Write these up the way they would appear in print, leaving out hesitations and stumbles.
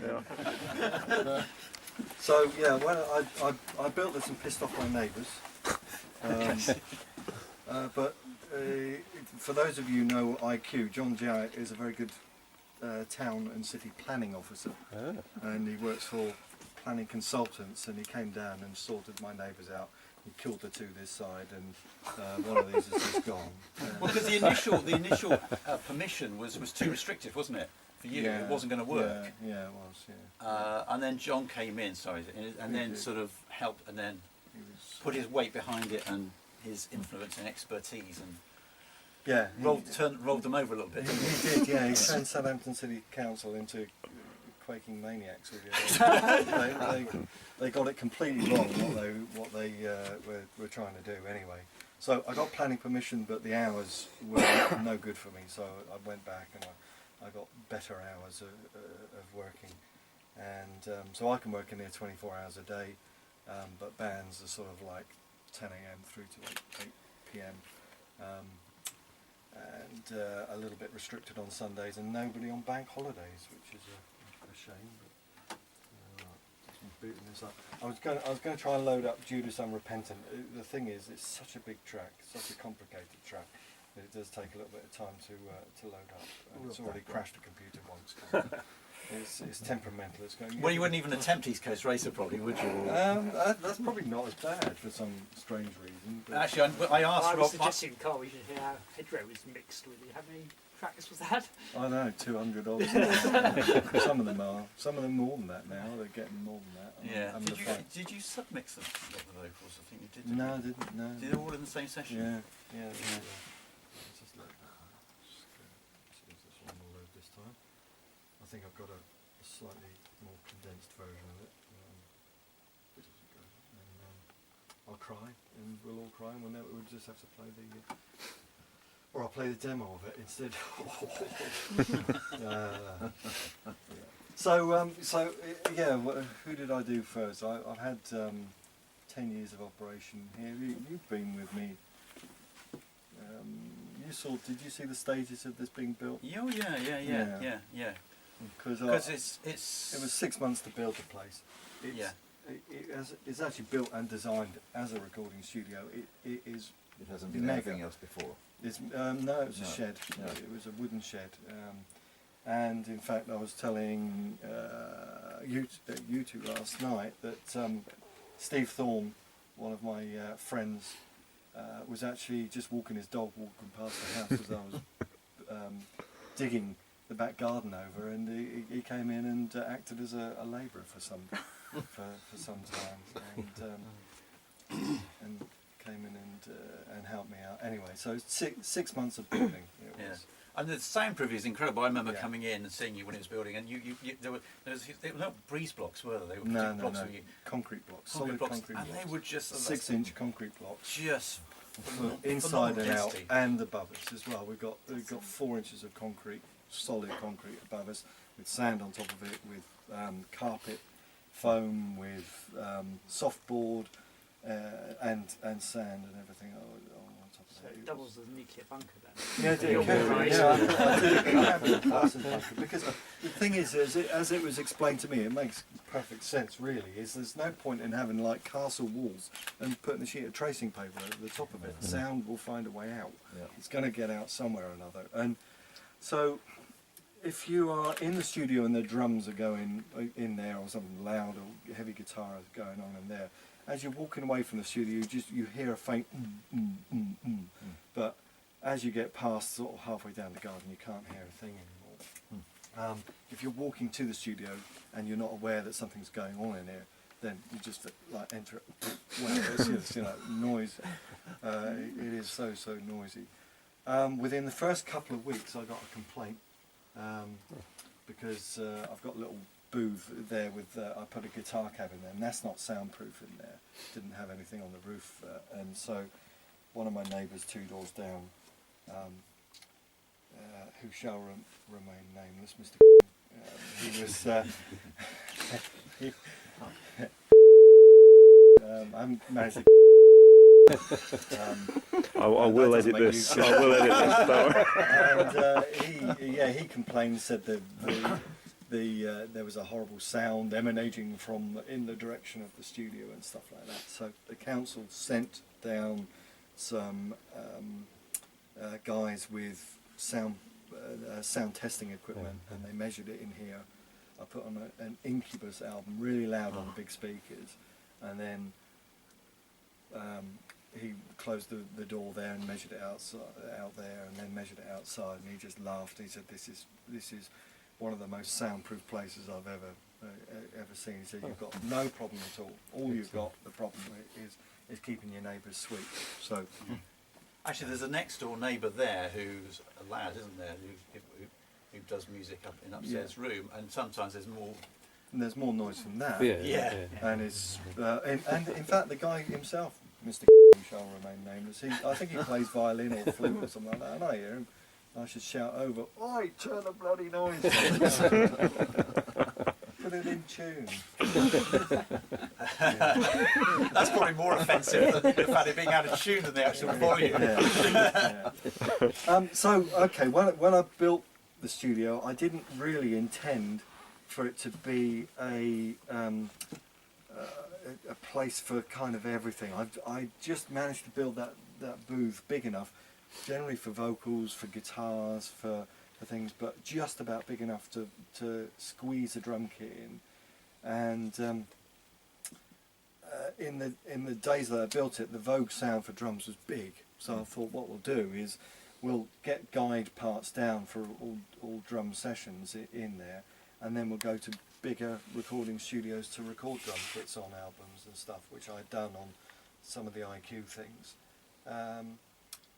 Yeah. So yeah, well, I built this and pissed off my neighbours. But for those of you who know IQ, John Jarrett is a very good town and city planning officer, and he works for planning consultants, and he came down and sorted my neighbours out. He killed the two this side, and one of these is just gone. Well, because the initial permission was too restrictive, wasn't it? For you, Yeah, it wasn't going to work. Yeah, it was. Yeah. And then John came in, and then sort of helped, and then put his weight behind it and his influence and expertise, and Yeah, rolled them over a little bit. he did. Yeah, he turned Southampton City Council into quaking maniacs. Really. They got it completely wrong what they were trying to do anyway. So I got planning permission, but the hours were no good for me. So I went back and I got better hours of working, and so I can work in there 24 hours a day, but bands are sort of like 10 a.m. through to 8 p.m. And a little bit restricted on Sundays, and nobody on bank holidays, which is a shame. But I'm booting this up. I was going to try and load up Judas Unrepentant. The thing is, it's such a big track, such a complicated track, that it does take a little bit of time to load up. And it's already crashed a computer once. It's temperamental. It's going. Well, you wouldn't even attempt East Coast Racer, probably, would you? That's probably not as bad for some strange reason. But Actually, I asked I Rob. was suggesting, Carl, we should hear how hedgerow was mixed with it. How many tracks was that? I know, 200 odd. Some of them are. Some of them more than that now. They're getting more than that. Yeah. Did you submix them, the vocals? I think you did. No, I didn't. No. Did they all in the same session? Yeah. Just load that. See if this one will load this time. I think I've got a slightly more condensed version of it. It doesn't go. And I'll cry, and we'll all cry, and we'll just have to play the. Or I'll play the demo of it instead. So yeah. Who did I do first? I've had 10 years of operation here. You've been with me. Did you see the stages of this being built? Oh yeah. Because it was 6 months to build the place. It's actually built and designed as a recording studio. It is. It hasn't been anything else before. It's no, it was a shed. No. It was a wooden shed. And in fact, I was telling you two last night that Steve Thorne, one of my friends, was actually just walking his dog, walking past the house as I was digging the back garden over, and he came in and acted as a labourer for some time, and came in and helped me out. Anyway, so 6 months of building. It was. And the soundproof is incredible. I remember coming in and seeing you when it was building, and they were not breeze blocks, were they? They were No. Concrete blocks, solid concrete blocks. And they were just 6-inch concrete blocks. Just inside and out, and above us as well. We've got 4 inches of concrete, solid concrete above us, with sand on top of it, with carpet, foam, with softboard, and sand and everything on top of So it. it doubles as a nuclear bunker then. Yeah, it did. Because the thing is, as it was explained to me, it makes perfect sense. Really, there's no point in having like castle walls and putting a sheet of tracing paper over the top of it. Sound will find a way out. Yeah. It's going to get out somewhere or another. And so, if you are in the studio and the drums are going in there, or something loud or heavy guitar is going on in there, as you're walking away from the studio, you hear a faint but as you get past sort of halfway down the garden, you can't hear a thing anymore. If you're walking to the studio and you're not aware that something's going on in there, then you just like enter it. It's noise. It is so noisy. Within the first couple of weeks, I got a complaint because I've got a little booth there with I put a guitar cab in there, and that's not soundproof in there. Didn't have anything on the roof, and so one of my neighbours 2 doors down, who shall remain nameless, Mr. He was. I'm managed I will edit this. I will edit this. and he complained, said that there was a horrible sound emanating from in the direction of the studio and stuff like that. So the council sent down some guys with sound testing equipment, and they measured it in here. I put on an Incubus album, really loud on the big speakers, and then he closed the door there and measured it out there, and then measured it outside, and he just laughed. He said, "This is one of the most soundproof places I've ever seen." He said, "You've got no problem at all. All you've got the problem is keeping your neighbours sweet." So, actually, there's a next door neighbour there who's a lad, isn't there? Who does music up in upstairs room, and sometimes there's more. And there's more noise from that. Yeah. And it's and in fact the guy himself, Mr. shall remain nameless. I think he plays violin or flute or something like that. And I hear him. I should shout over, "Oi, turn the bloody noise down." Put it in tune. That's probably more offensive than the fact of being out of tune than the actual volume. So okay, when I built the studio, I didn't really intend for it to be a place for kind of everything. I just managed to build that booth big enough, generally for vocals, for guitars, for things, but just about big enough to squeeze a drum kit in. And in the days that I built it, the Vogue sound for drums was big. So I thought what we'll do is we'll get guide parts down for all drum sessions in there, and then we'll go to bigger recording studios to record drum kits on albums and stuff, which I'd done on some of the IQ things.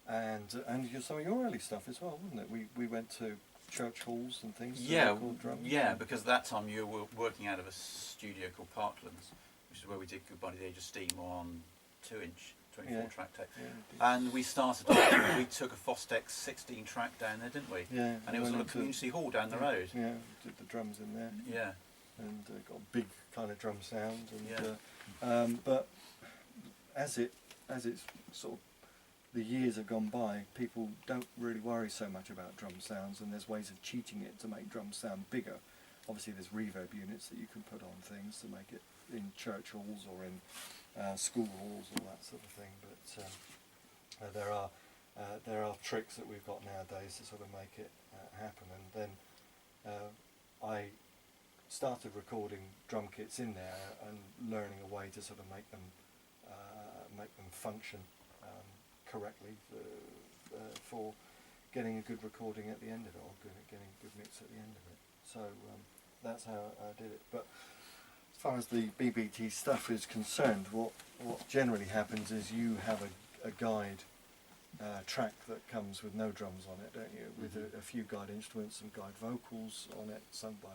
And some of your early stuff as well, wasn't it? We went to church halls and things to record drums. Yeah, because at that time you were working out of a studio called Parklands, which is where we did Goodbye to the Age of Steam on 2-inch 24-track tape. Yeah, and we started off, we took a Fostex 16-track down there, didn't we? Yeah. And it was a community hall down the road. Yeah, did the drums in there. Yeah. And got a big kind of drum sound. And, yeah. But as it's sort of the years have gone by, people don't really worry so much about drum sounds, and there's ways of cheating it to make drums sound bigger. Obviously there's reverb units that you can put on things to make it in church halls or in school halls, all that sort of thing. But there are tricks that we've got nowadays to sort of make it happen. And then I started recording drum kits in there and learning a way to sort of make them function correctly for getting a good recording at the end of it, or getting a good mix at the end of it. So that's how I did it. But as far as the BBT stuff is concerned, what generally happens is you have a guide track that comes with no drums on it, don't you? With a few guide instruments and guide vocals on it, sung by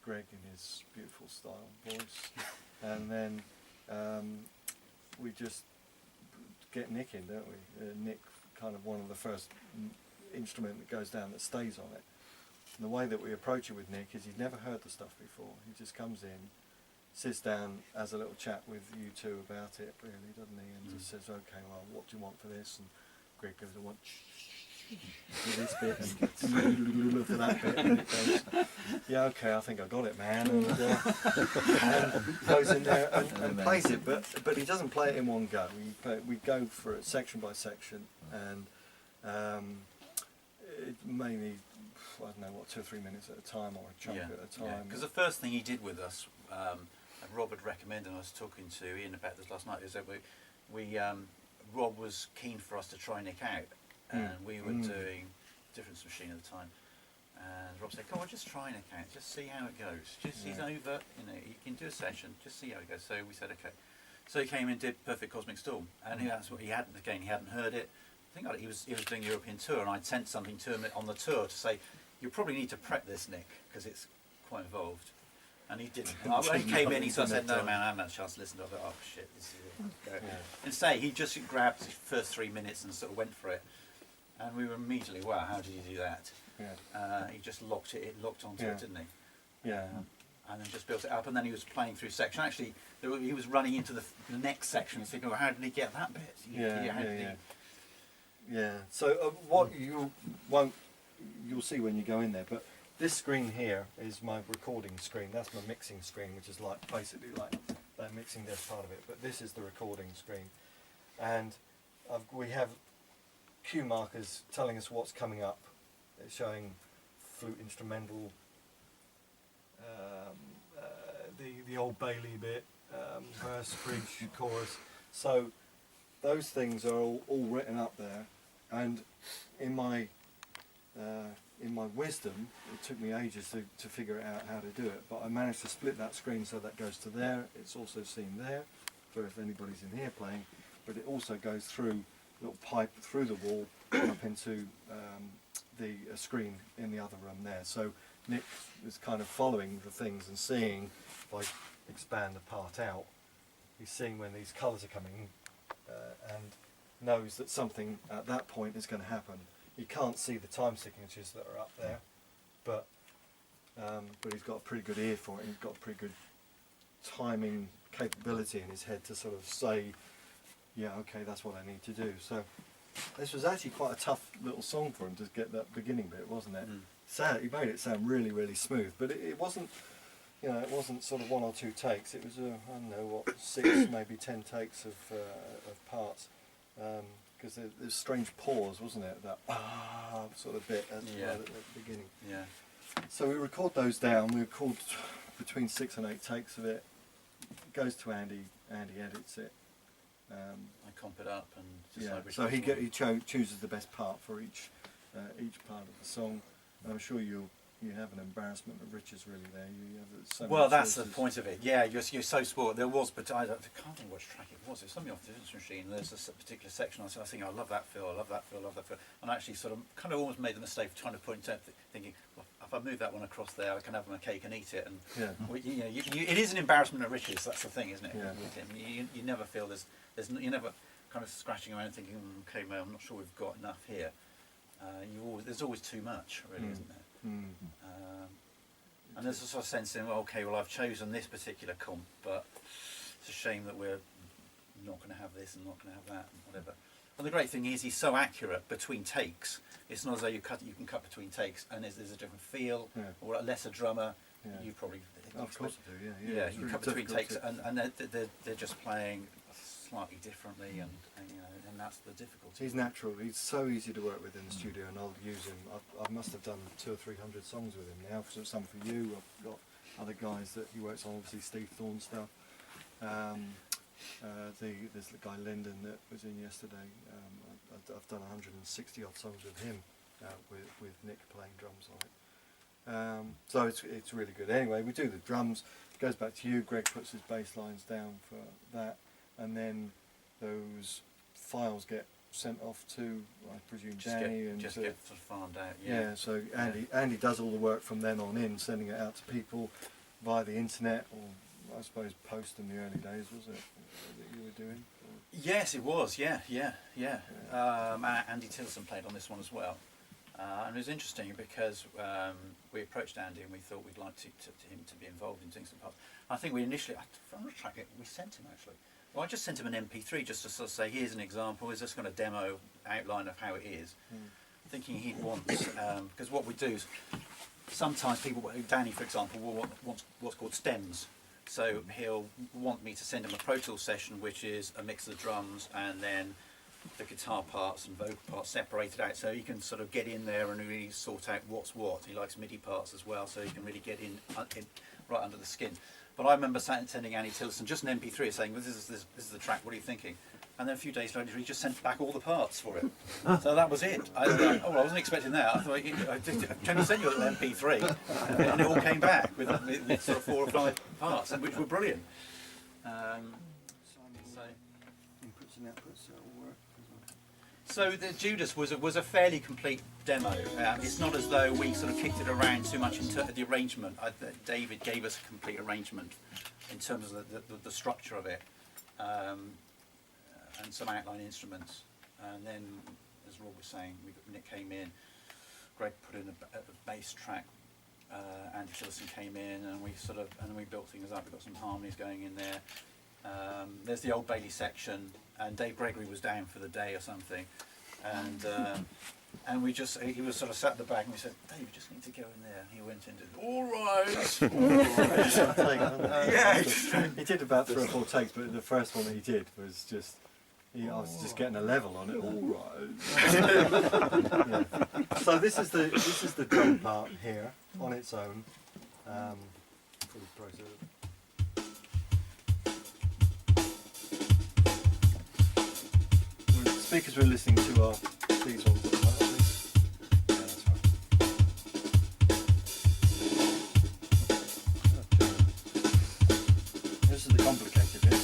Greg in his beautiful style voice. And then we just get Nick in, don't we? Nick, kind of one of the first instrument that goes down that stays on it. And the way that we approach it with Nick is he's never heard the stuff before. He just comes in, sits down, has a little chat with you two about it, really, doesn't he? And just says, "Okay, well, what do you want for this?" And Greg goes, "I want for this bit and for that bit." And it goes, "Yeah, okay, I think I got it, man." And goes in there and plays it, but he doesn't play it in one go. We go for it section by section, and it mainly, I don't know, 2 or 3 minutes at a time, or a chunk at a time. Because the first thing he did with us, and Rob had recommended, and I was talking to Ian about this last night, is that Rob was keen for us to try Nick out, and we were doing Difference Machine at the time, and Rob said, "Come on, just try Nick out, just see how it goes. He's over, you can do a session, just see how it goes." So we said, okay. So he came and did Perfect Cosmic Storm, and that's what he hadn't heard it. I think he was doing a European tour, and I'd sent something to him on the tour to say, "You probably need to prep this, Nick, because it's quite involved." And he didn't. When he came in, he sort of said, "No, man, I haven't had a chance to listen to it." I thought, "Oh shit, this is it." Instead, he just grabbed his first 3 minutes and sort of went for it, and we were immediately, "Wow, how did you do that?" He just locked onto it, didn't he? Yeah. And then just built it up, and then he was playing through section. Actually, he was running into the next section and thinking, "Well, how did he get that bit?" Yeah. So what you'll see when you go in there, but this screen here is my recording screen. That's my mixing screen, which is like basically like that mixing desk part of it. But this is the recording screen, and we have cue markers telling us what's coming up. It's showing flute instrumental, the Old Bailey bit, verse, bridge, chorus. So those things are all written up there, and in my wisdom, it took me ages to figure out how to do it, but I managed to split that screen so that goes to there. It's also seen there for if anybody's in here playing, but it also goes through a little pipe through the wall up into the screen in the other room there. So Nick is kind of following the things and seeing, if I expand the part out, he's seeing when these colours are coming and knows that something at that point is going to happen. You can't see the time signatures that are up there, but he's got a pretty good ear for it, and he's got a pretty good timing capability in his head to sort of say, yeah, okay, that's what I need to do. So this was actually quite a tough little song for him to get that beginning bit, wasn't it? He made it sound really, really smooth, but it wasn't, you know, it wasn't sort of 1 or 2 takes. It was, I don't know, what, 6, maybe 10 takes of parts. Because there's strange pause, wasn't it? That sort of bit at the beginning. Yeah. So we record those down. We record between 6 and 8 takes of it. It goes to Andy. Andy edits it. I comp it up and decide which So he one. chooses the best part for each part of the song. And I'm sure you have an embarrassment of riches really there. You have so well, many that's choices. the point of it. Yeah, you're so spoiled. There was, but I can't think which track it was. It was something off the Difference Machine. There's a particular section I think I love that feel, I love that feel, I love that feel. And I actually sort of kind of almost made the mistake of trying to point out, thinking, well, if I move that one across there, I can have my cake and eat it. And it is an embarrassment of riches. That's the thing, isn't it? Yeah. With him, you never feel you're never kind of scratching around thinking, okay, well, I'm not sure we've got enough here. There's always too much, really, isn't there? And there's a sort of sense in, well, okay, well, I've chosen this particular comp, but it's a shame that we're not going to have this and not going to have that and whatever. And the great thing is he's so accurate between takes. It's not as though you can cut between takes and there's a different feel or a lesser drummer. You probably... Of course I do, Yeah, It's you really cut between takes difficult and they're just playing slightly differently and that's the difficulty. He's natural. He's so easy to work with in the studio, and I'll use him. I must have done 200 or 300 songs with him now. Some for you. I've got other guys that he works on. Obviously, Steve Thorne stuff. There's the guy Lyndon that was in yesterday. I've done 160 odd songs with him, with Nick playing drums on it. So it's really good. Anyway, we do the drums. It goes back to you. Greg puts his bass lines down for that, and then those files get sent off to, I presume, Danny, get sort of farmed out. Yeah, so Andy does all the work from then on in, sending it out to people via the internet, or I suppose post in the early days, was it, that you were doing? Yes, it was. Yeah. Andy Tilson played on this one as well, and it was interesting because we approached Andy and we thought we'd like him to be involved in doing some parts. I think we initially, from the track, we sent him actually. Well, I just sent him an MP3 just to sort of say, here's an example, is this kind of demo outline of how it is. Thinking he'd want, because what we do is, sometimes people, Danny for example, will want what's called stems. So he'll want me to send him a Pro Tools session, which is a mix of the drums and then the guitar parts and vocal parts separated out, so he can sort of get in there and really sort out what's what. He likes MIDI parts as well, so he can really get in right under the skin. But I remember sending Andy Tilson just an MP3 saying, well, this is the track, what are you thinking? And then a few days later he just sent back all the parts for it. So that was it. I wasn't expecting that. I thought, I only sent you an MP3 and it all came back with sort of 4 or 5 parts, which were brilliant. So the Judas was a fairly complete demo. It's not as though we sort of kicked it around too much in terms of the arrangement. David gave us a complete arrangement in terms of the structure of it, and some outline instruments. And then, as Rob was saying, Nick came in, Greg put in a bass track, Andy Tilson came in, and we built things up. We got some harmonies going in there. There's the Old Bailey section, and Dave Gregory was down for the day or something, and we just, he was sort of sat at the back and we said, Dave, you just need to go in there. And he went in and did, all right. Yeah. He did about 3 or 4 takes, but the first one that he did was just, I was just getting a level on it. All right. Yeah. So this is the drum part here on its own. For the process. The speakers we're listening to are these ones. Yeah, that's right. This is the complicated bit.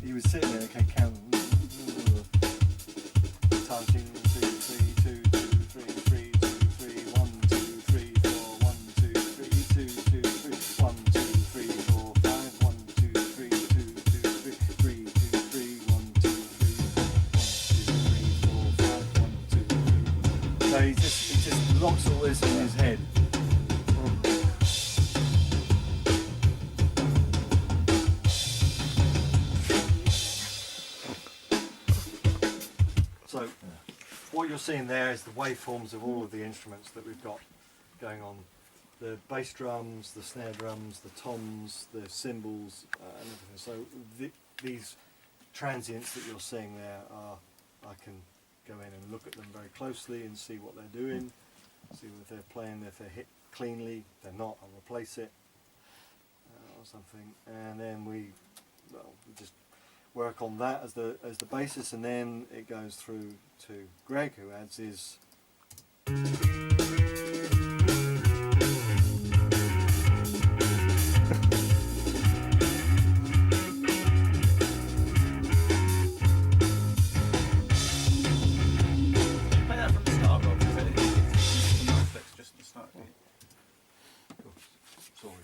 He was sitting there, okay, counting. Counting 2, 3, 2, 2, 3, 3, 2, 3, 1, 2, 3, 4, 1, 2, 3, 2, 2, 3, 1, 2, 3, 4, 5, 1, 2, 3, 2, 2, 3, 3, 2, 3, 1, 2, 3, 4, 1, 2, 3, 4, 5, 1, 2, 3. So he just locks all this in his head. So what you're seeing there is the waveforms of all of the instruments that we've got going on. The bass drums, the snare drums, the toms, the cymbals, and everything. So these transients that you're seeing there are, I can go in and look at them very closely and see what they're doing, see if they're playing, if they're hit cleanly. If they're not, I'll replace it or something. And then we just work on that as the basis, and then it goes through to Greg, who adds his Play that from the start, Rob. Just at the start. sorry.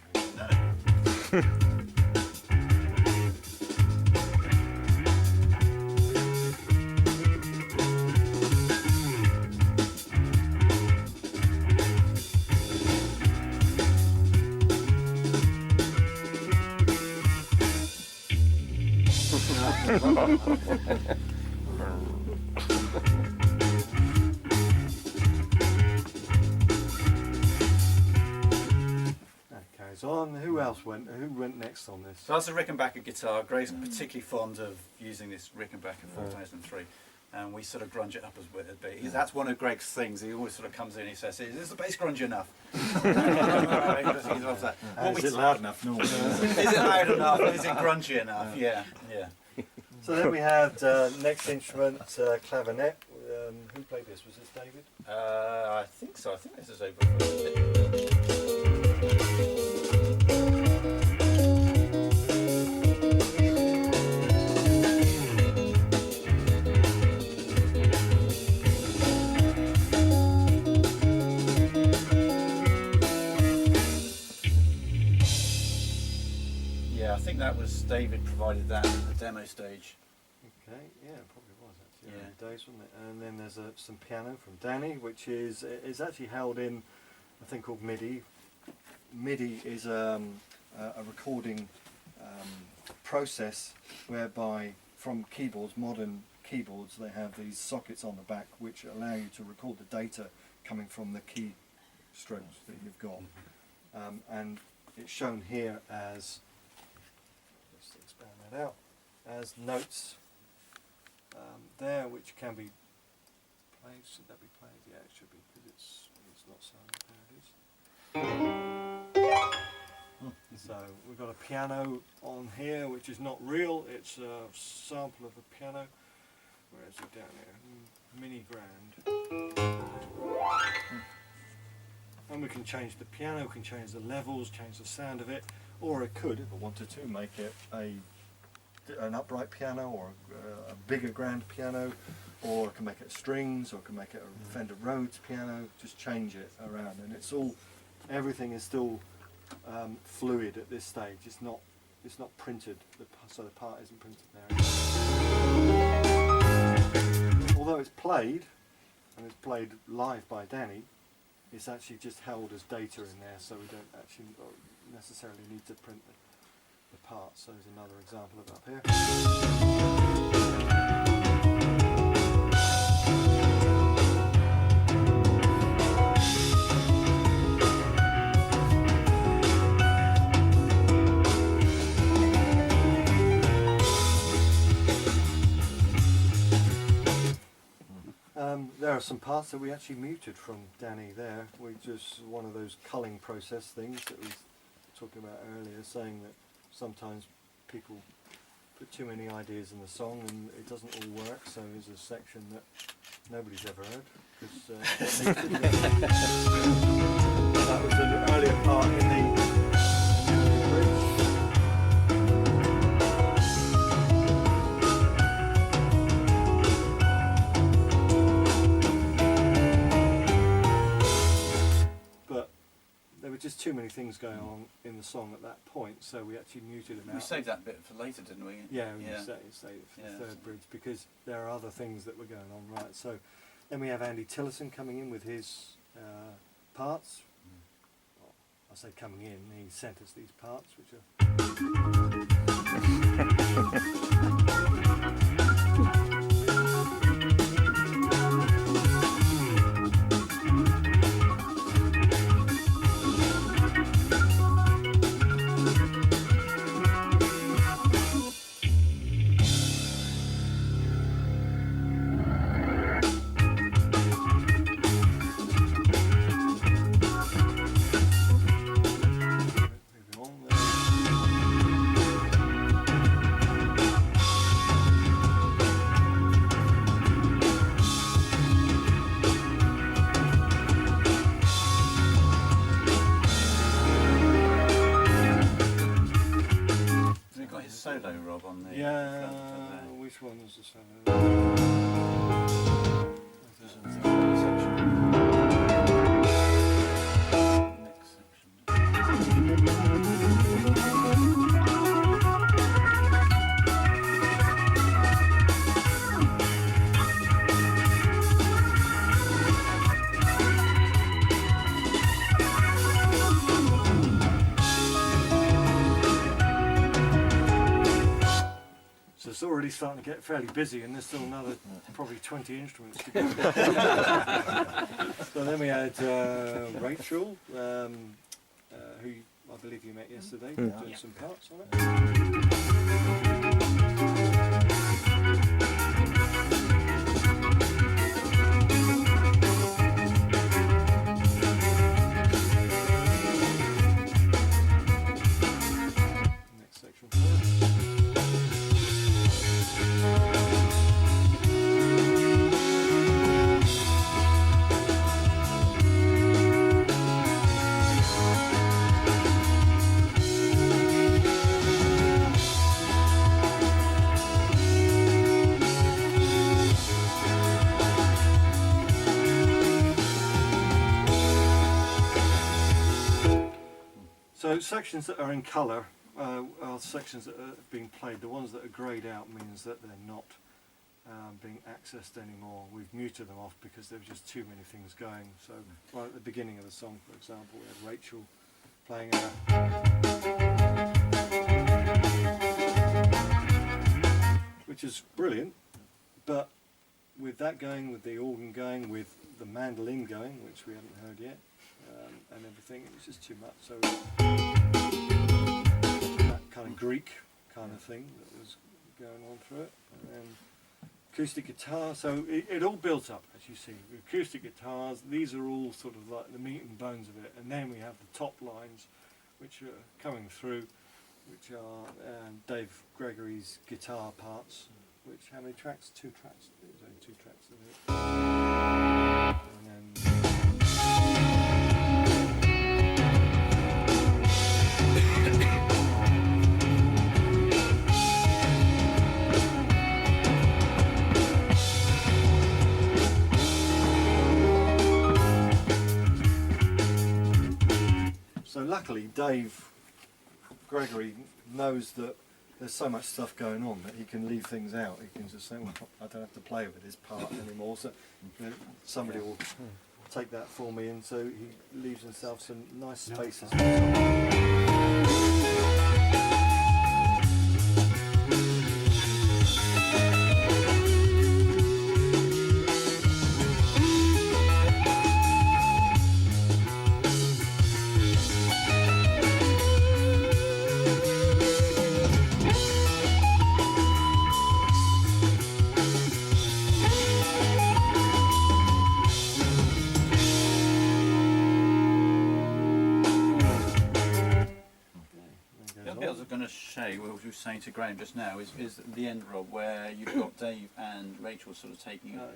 Carries on. Who else went? Who went next on this? So that's a Rickenbacker guitar. Greg's particularly fond of using this Rickenbacker 4003. And we sort of grunge it up as a bit. That's one of Greg's things. He always sort of comes in and he says, is the bass grungy enough? He loves that. Is it loud enough? No. Is it loud enough? Is it grungy enough? Yeah, yeah. So then we had next instrument, clavinet. Who played this? Was this David? I think so. I think this is over. Yeah, I think that was David provided that at the demo stage. Okay, yeah, it probably was actually. Yeah. Early days, wasn't it? And then there's some piano from Danny, which is actually held in a thing called MIDI. MIDI is a recording process whereby from keyboards, modern keyboards, they have these sockets on the back which allow you to record the data coming from the key strokes that you've got. And it's shown here as, let's expand that out, as notes there, which can be played. Should that be played? Yeah, it should be, because it's not silent. There it is. So we've got a piano on here, which is not real. It's a sample of a piano. Where is it down here? Mini grand. And we can change the piano, we can change the levels, change the sound of it, or it could, if I wanted to, make it an upright piano, or a bigger grand piano, or I can make it strings, or I can make it a Fender Rhodes piano. Just change it around, and it's all, everything is still fluid at this stage. It's not printed, so the part isn't printed there. Although it's played, and it's played live by Danny, it's actually just held as data in there, so we don't actually necessarily need to print the parts. So there's another example of up here. There are some parts that we actually muted from Danny there. We just, one of those culling process things that we was talking about earlier, saying that sometimes people put too many ideas in the song and it doesn't all work, so there's a section that nobody's ever heard. That was an earlier part in the bridge. There were just too many things going on in the song at that point, so we actually muted them out. We saved that bit for later, didn't we? Yeah, we saved it for the third bridge because there are other things that were going on, right? So then we have Andy Tillison coming in with his parts. Well, I say coming in, he sent us these parts, which solo, Rob, on the which one was the solo? Next section. So it's already starting to get fairly busy, and there's still another probably 20 instruments to go. So then we had Rachel, who I believe you met yesterday, doing some parts on it. Next section forward. So sections that are in colour are sections that are being played. The ones that are greyed out means that they're not being accessed anymore. We've muted them off because there were just too many things going. So right at the beginning of the song, for example, we had Rachel playing which is brilliant, but with that going, with the organ going, with the mandolin going, which we haven't heard yet, and everything, it was just too much. So that kind of Greek kind of thing that was going on through it, and then acoustic guitar. So it all built up, as you see. Acoustic guitars, these are all sort of like the meat and bones of it, and then we have the top lines, which are coming through, which are Dave Gregory's guitar parts. Which, how many tracks? 2 tracks. There's only 2 tracks of it. And then so luckily Dave Gregory knows that there's so much stuff going on that he can leave things out. He can just say, well, I don't have to play with this part anymore, so somebody will take that for me, and so he leaves himself some nice spaces. going to show you, what we were saying to Graham just now, is the end, Rob, where you've got Dave and Rachel sort of taking Oh,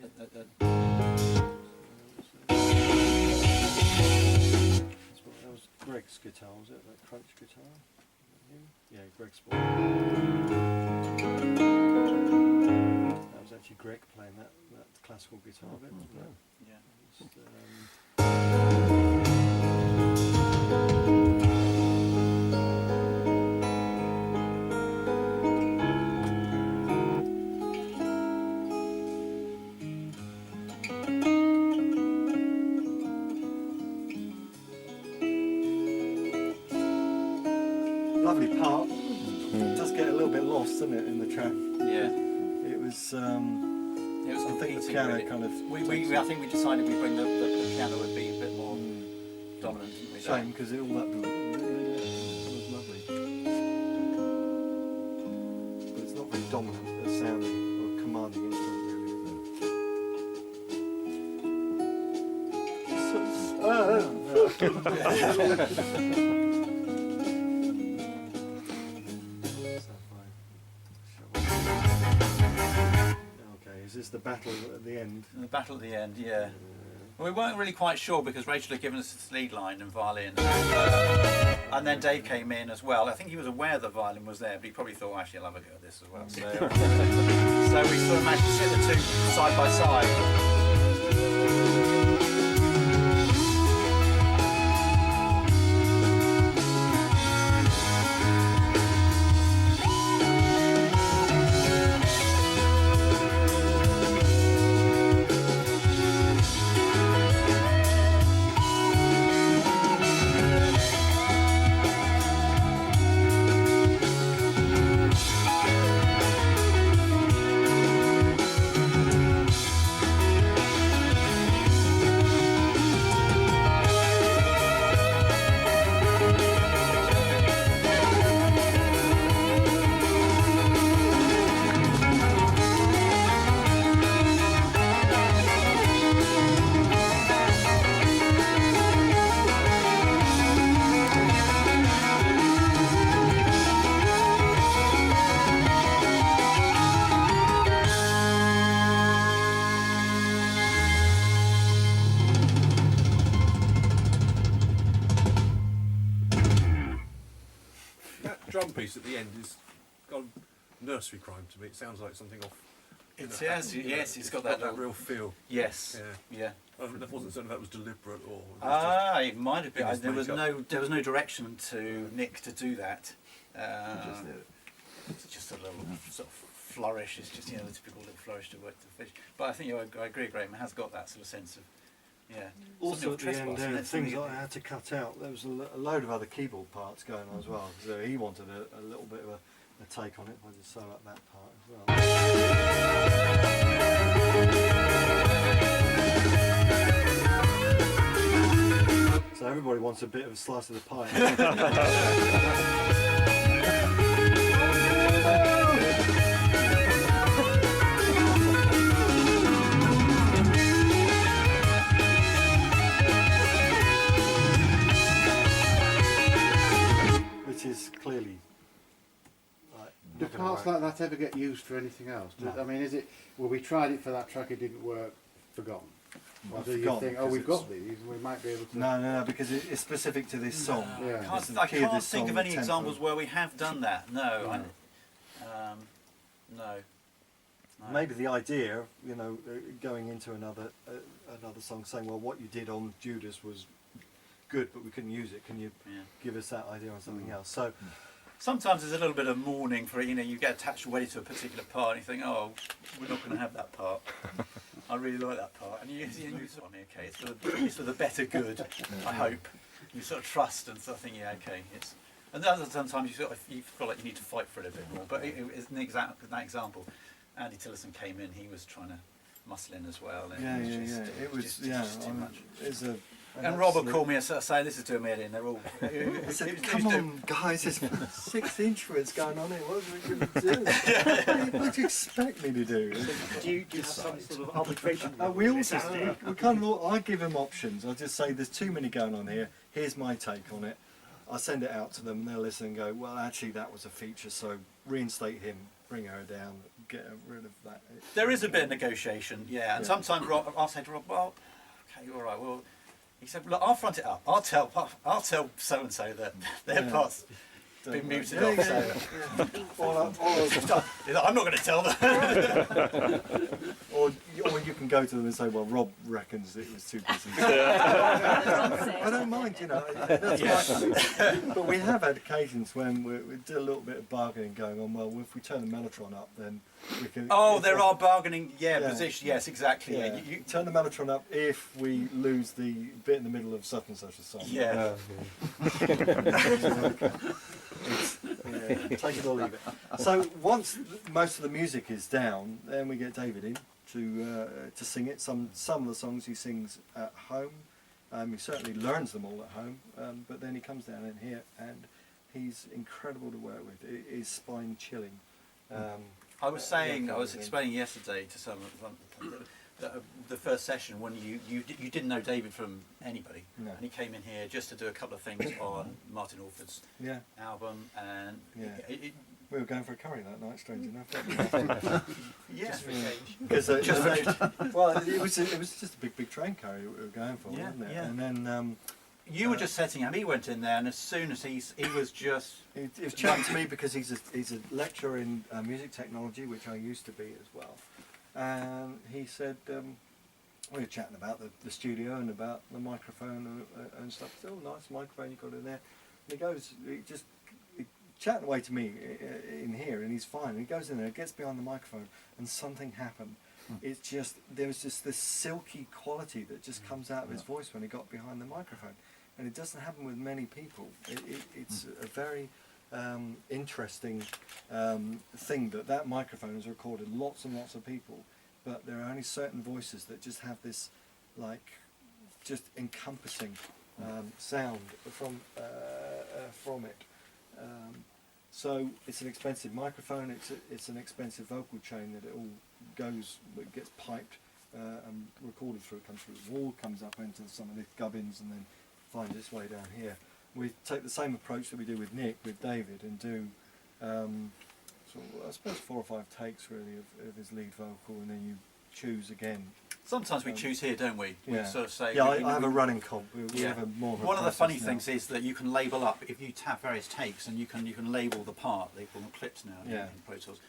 a that was Greg's guitar, was it? That crunch guitar? Yeah, Greg's one. That was actually Greg playing that classical guitar bit, wasn't it? yeah. Just, lovely part. It does get a little bit lost, doesn't it, in the track? Yeah. It was. It was I think the competing, piano really. kind of. I think we decided we'd bring the piano would be a bit more dominant, didn't we? Shame because it all that. It was lovely. But it's not very dominant as sounding or commanding instrument, really. Okay, is this the battle at the end? The battle at the end, yeah. Well, we weren't really quite sure because Rachel had given us this lead line and violin, and then Dave came in as well. I think he was aware the violin was there, but he probably thought, actually, I'll have a go at this as well. So we sort of managed to sit the two side by side. Drum piece at the end has got a nursery rhyme to me. It sounds like something off. Yes, it's got that real feel. Yes, yeah. I wasn't certain if that was deliberate or. It might have been. It was There was no direction to Nick to do that. It's just a little sort of flourish. It's just the typical little flourish to work the fish. But I think I agree. Graham has got that sort of sense of Also at the end, trespass, things that I had to cut out. There was a load of other keyboard parts going on as well. So he wanted a little bit of a take on it. I just sew up that part as well. So everybody wants a bit of a slice of the pie. Which is clearly do parts like that ever get used for anything else? No. I mean, is it, well, we tried it for that track, it didn't work, forgotten? Or do you Forgotten, think, oh, because we've got these, we might be able to... No, because it's specific to this song. Yeah. It's the I key of can't this think song, of the any tempo. examples where we have done that. No. No. Maybe the idea, going into another song, saying, well, what you did on Judas was good, but we couldn't use it. Can you give us that idea on something else? So sometimes there's a little bit of mourning for you get attached already to a particular part, and you think, oh, we're not going to have that part. I really like that part, and you sort of, okay, it's for the better good. I hope you sort of trust and sort of think, okay, it's. And then sometimes you feel like you need to fight for it a bit more. But it's an that example. Andy Tillison came in; he was trying to muscle in as well. And it was just too much. And Rob would call me and say, "This is doing me in." They're all. I said, "Come on, guys! There's 6 instruments going on here. What are we going to do? What do you expect me to do?" Do you have some sort of arbitration? We also we kind of I give him options. I just say, "There's too many going on here. Here's my take on it. I send it out to them, and they'll listen and go, well, actually, that was a feature, so reinstate him, bring her down, get rid of that. There is a bit of negotiation, yeah. And Yeah. sometimes I'll say to Rob, well, okay, all right, well. He said, look, I'll front it up. I'll tell so and so that their Yeah. part's Don't been worry. muted Yeah, off. yeah, So. yeah. Or I'm not going to tell them. Or you can go to them and say, well, Rob reckons it was too busy. I don't mind, you know, that's fine. But we have had occasions when we do a little bit of bargaining going on. Well, if we turn the mellotron up, then we can... Oh, there are bargaining, Yeah. positions. Yes, exactly. Yeah, Yeah. you turn the mellotron up if we lose the bit in the middle of such and such a song. Yeah. Yeah, take it or leave it. So once most of the music is down, then we get David in to sing it. Some of the songs he sings at home. He certainly learns them all at home, but then he comes down in here and he's incredible to work with. It is spine chilling. I was explaining yesterday to someone the first session when you didn't know David from anybody, No. and he came in here just to do a couple of things on Martin Alford's Yeah, album, and Yeah. we were going for a curry that night, strange enough. yeah, Just for change. Because well, it was just a big train curry we were going for, Yeah, wasn't it? yeah. And then you were just setting up. He went in there, and as soon as he was just it was chatting to me because he's a lecturer in music technology, which I used to be as well. And he said, we were chatting about the studio and about the microphone and stuff. He said, oh, nice microphone you got in there. And he goes, he chatting away to me in here, and he's fine. And he goes in there, gets behind the microphone, and something happened. It's just, there was just this silky quality that just comes out of his voice when he got behind the microphone. And it doesn't happen with many people. It's a very interesting thing that microphone has recorded lots and lots of people, but there are only certain voices that just have this, like, just encompassing sound from it. So it's an expensive microphone. It's an expensive vocal chain that it all gets piped and recorded through. It comes through the wall, comes up into some of the gubbins, and then finds its way down here. We take the same approach that we do with Nick, with David, and do I suppose 4 or 5 takes really of his lead vocal, and then you choose again. sometimes we choose here, don't we? Yeah. We sort of say. Yeah, I have a running comp. We Yeah. have a more of a One of the process funny now. things is that you can label up if you have various takes, and you can label the part. They call them clips now Yeah. in Pro Tools.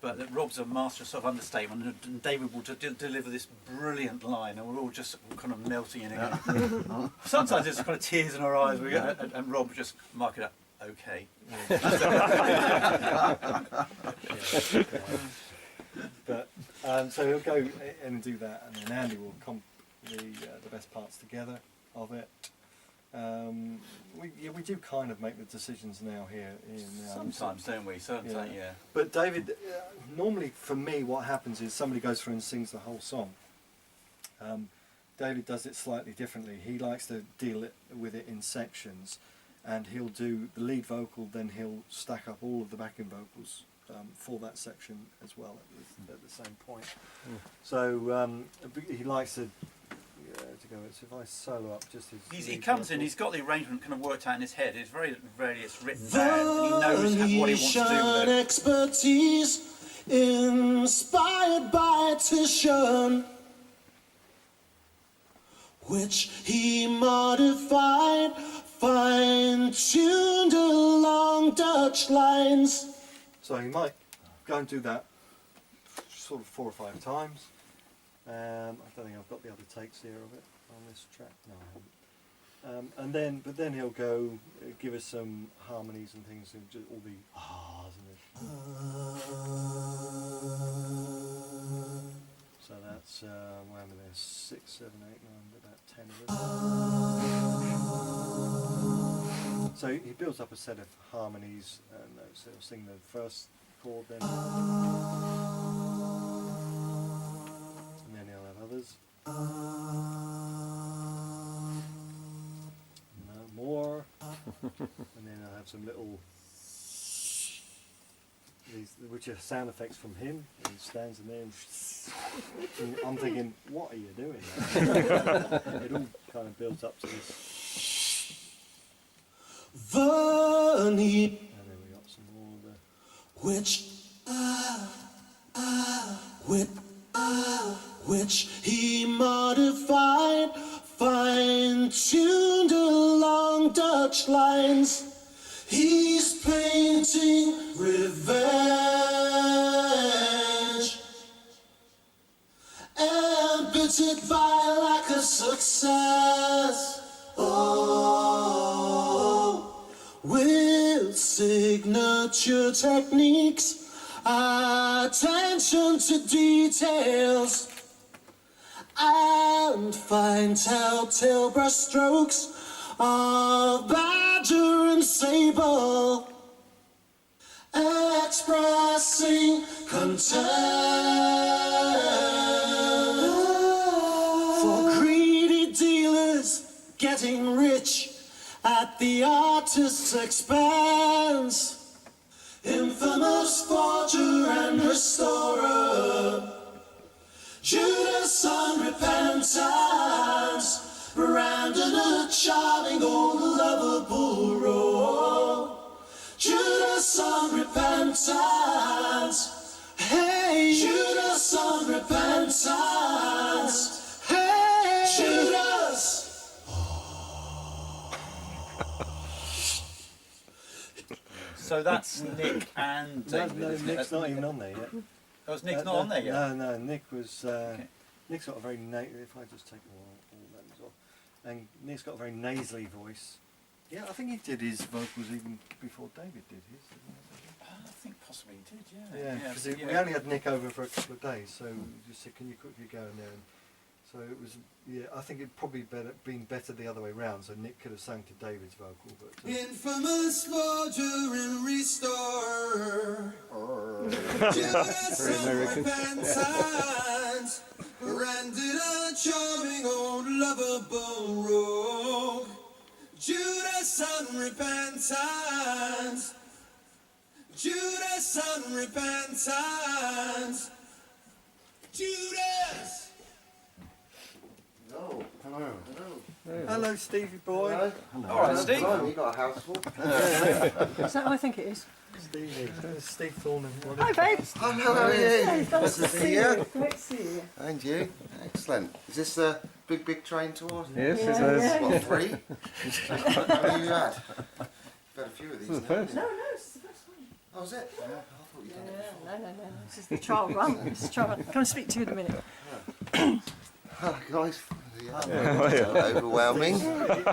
But that Rob's a master of sort of understatement, and David will deliver this brilliant line, and we're all just kind of melting in again. Sometimes it's kind of tears in our eyes, and Rob will just mark it up. Okay. But so he'll go and do that, and then Andy will comp the best parts together of it. We do kind of make the decisions now here. Sometimes, don't we? Sometimes, yeah. But David, normally for me, what happens is somebody goes through and sings the whole song. David does it slightly differently. He likes to deal with it in sections, and he'll do the lead vocal, then he'll stack up all of the backing vocals for that section as well at the same point. So he likes to go. So if I solo up just his He lead comes in, vocal. he's got the arrangement kind of worked out in his head. It's it's written down, and he knows what he wants to do with it. Expertise inspired by Titian, which he modified, fine-tuned along Dutch lines. So he might go and do that sort of 4 or 5 times. I don't think I've got the other takes here of it on this track. No, I haven't. But then he'll go give us some harmonies and things, and just all the ahs and so that's where were there 6, 7, 8, 9, about 10 of them. So he builds up a set of harmonies, and so he'll sing the first chord, then he'll have others. No more. And then I'll have some little, which are sound effects from him. And he stands in there and I'm thinking, what are you doing there? It all kind of builds up to this. the need And then we got some more of the... which he modified, fine-tuned along Dutch lines. He's painting revenge, embittered by lack of success. Oh, with signature techniques, attention to details, and fine telltale brushstrokes of badger and sable, expressing contempt for greedy dealers getting rich at the artist's expense. Infamous forger and restorer, Judas Unrepentant, Brandon a charming old lovable rogue. Judas Unrepentant, hey, Judas Unrepentant, hey, Judas. So that's Nick and No, David. isn't it? Nick's not even on there yet. Oh, is Nick's not on there yet? No, Nick was... Okay. Nick's got a very... if I just take all that as well. And Nick's got a very nasally voice. Yeah, I think he did his vocals even before David did his. I think possibly he did, Yeah, because we only had Nick over for a couple of days, so we just said, can you quickly go in there? And so it was, yeah, I think it'd probably been better the other way round, so Nick could have sang to David's vocal. But Infamous forger and restorer, Judas Unrepentant, rendered a charming old lovable rogue. Judas Unrepentant, Judas Unrepentant, Judas. Oh, hello. hello, Stevie boy. All right, Steve. You got a house full. Is that what I think it is? Stevie, Steve Thorne. Hi, babe. Hello, how are you? Nice to see you. Great to see you. And you? Excellent. Is this a big train tour? Yes, Yeah, it is. yeah. What, 3? How many you had? You've had a few of these. This is the first. No, it's the first one. Oh, is it? Yeah, I thought you'd done it before. No. This is the trial run. This is trial run. Can I speak to you in a minute? Hello, guys. Yeah. Overwhelming.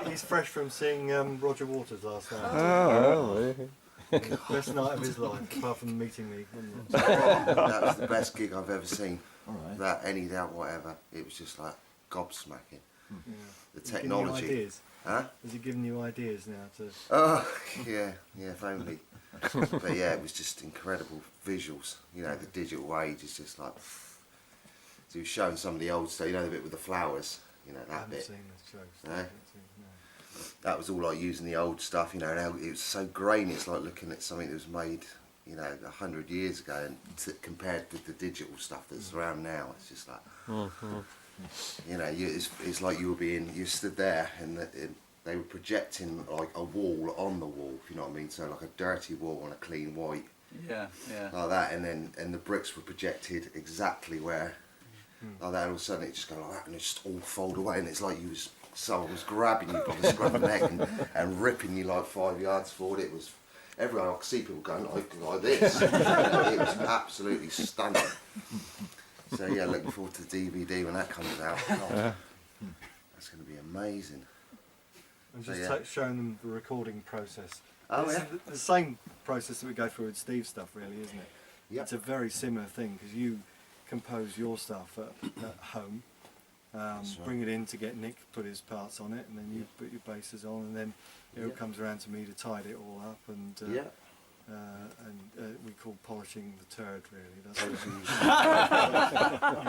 He's fresh from seeing Roger Waters last night. Oh, really? Best night of his life, apart from meeting me. That was the best gig I've ever seen. All right. Without any doubt whatever. It was just like gobsmacking. Yeah. The Has he given you technology. ideas? Huh? Has he given you ideas now to... Oh, yeah, if only. But yeah, it was just incredible visuals. You know, the digital age is just like... So he was showing some of the old stuff, you know, the bit with the flowers, you know, I that haven't bit. seen this show. No? I haven't seen- no. That was all like using the old stuff, you know, and how it was so grainy. It's like looking at something that was made, you know, 100 years ago, and compared with the digital stuff that's around now. It's just like, you know, it's like you stood there, and they were projecting like a wall on the wall, if you know what I mean. So like a dirty wall on a clean white, Yeah. like that, and the bricks were projected exactly where, like that. And all of a sudden it just go like that, and it just all fold away, and it's like someone was grabbing you by the scruff of the neck and ripping you like 5 yards forward. It was, everyone, I could see people going like this. It was absolutely stunning. So yeah, looking forward to the DVD when that comes out. God, that's going to be amazing. I'm So, just yeah. showing them the recording process. Oh, This yeah? is the same process that we go through with Steve's stuff, really, isn't it? Yep. It's a very similar thing, because you compose your stuff at home, right. bring it in to get Nick to put his parts on it, and then you put your basses on, and then it Yep. comes around to me to tidy it all up, and Yeah. We call polishing the turd, really. That's what we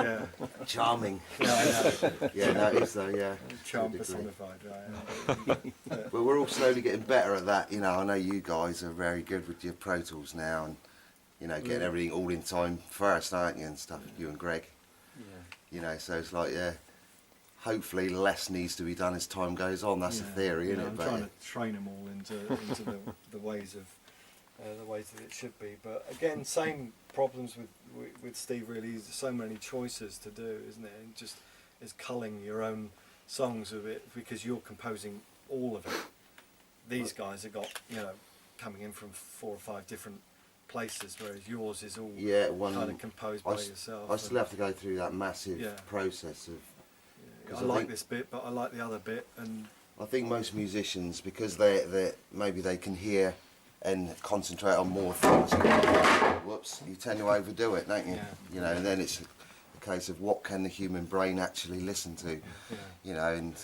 yeah, Charming. yeah, Yeah, that is though, yeah. charm To a degree. personified, right? Well, we're all slowly getting better at that. You know, I know you guys are very good with your Pro Tools now, and you know, getting everything all in time first, aren't you, and stuff. You and Greg. Yeah. You know, so it's like, yeah, hopefully less needs to be done as time goes on. That's a theory, isn't it? I'm trying to train them all into the ways of the ways that it should be. But again, same problems with Steve. Really, there's so many choices to do, isn't it? And just is culling your own songs of it because you're composing all of it. These guys have got coming in from 4 or 5 different places, whereas yours is all kind of composed by yourself. I still have to go through that massive process of. I like this bit, but I like the other bit, and I think most musicians, because they maybe they can hear and concentrate on more things. Whoops! You tend to overdo it, don't you? Yeah. And then it's a case of what can the human brain actually listen to. And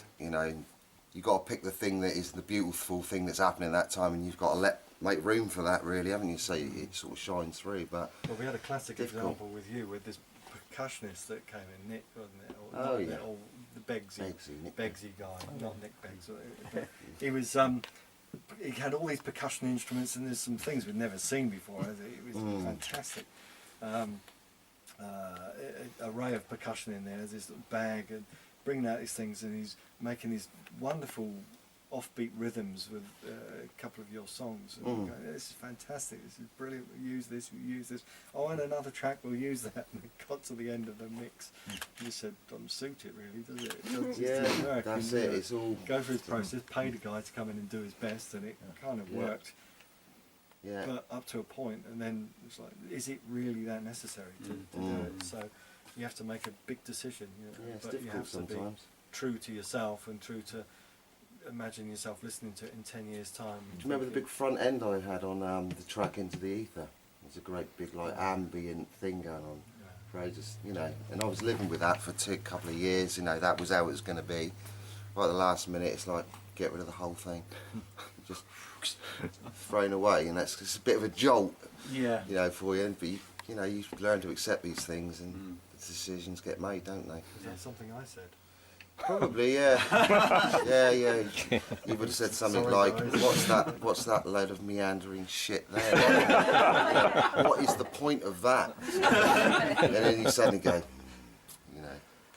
you've got to pick the thing that is the beautiful thing that's happening at that time, and you've got to make room for that, really, haven't you? So it sort of shines through. But we had a classic example with you with this percussionist that came in, Nick, wasn't it? Or the Beggsy guy, not Nick Beggs. But he was. He had all these percussion instruments, and there's some things we'd never seen before. It was fantastic. Array of percussion in there. There's this little bag and bringing out these things, and he's making these wonderful offbeat rhythms with a couple of your songs. And going, this is fantastic. This is brilliant. We use this. Oh, and another track. We'll use that. And it got to the end of the mix. He said, "Doesn't suit it really, does it? It doesn't work." That's and, it. It's all go through his process. Paid a guy to come in and do his best, and it kind of worked. Yeah. But up to a point, and then it's like, is it really that necessary to do it? So you have to make a big decision. It's but you difficult have to sometimes. be true to yourself and true to imagine yourself listening to it in 10 years' time. Do you remember the big front end I had on the track Into the Ether? It was a great big ambient thing going on for ages, and I was living with that for a couple of years, that was how it was going to be. Right at the last minute, it's like, get rid of the whole thing. Just thrown away, and it's a bit of a jolt, for you, but you learn to accept these things, and the decisions get made, don't they? Is that something I said? Probably, yeah. yeah. You would have said something Sorry, like, guys. what's that load of meandering shit there? What is the point of that? And then you suddenly go,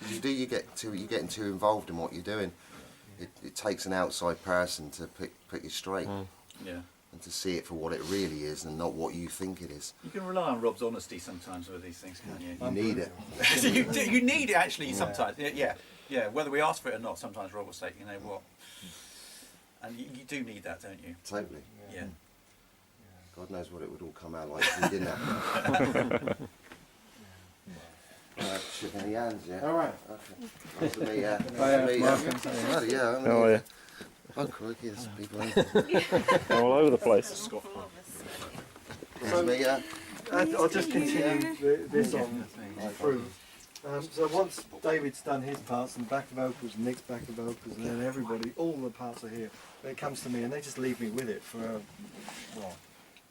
you're getting too involved in what you're doing. It takes an outside person to put you straight. And to see it for what it really is and not what you think it is. You can rely on Rob's honesty sometimes with these things, can't you? You need it. you need it actually sometimes. Yeah, whether we ask for it or not, sometimes Rob will say, you know what, and you do need that, don't you? Totally. Yeah. God knows what it would all come out like if we didn't have it. Shaking the hands, yeah. All right. Okay. Nice to meet you. Nice to meet you. Bloody hell, How are you? Oh, crikey, there's people All over the place. Nice to meet you. I'll just continue this on through. So once David's done his parts and back vocals, Nick's back vocals, and then everybody, all the parts are here, it comes to me and they just leave me with it for,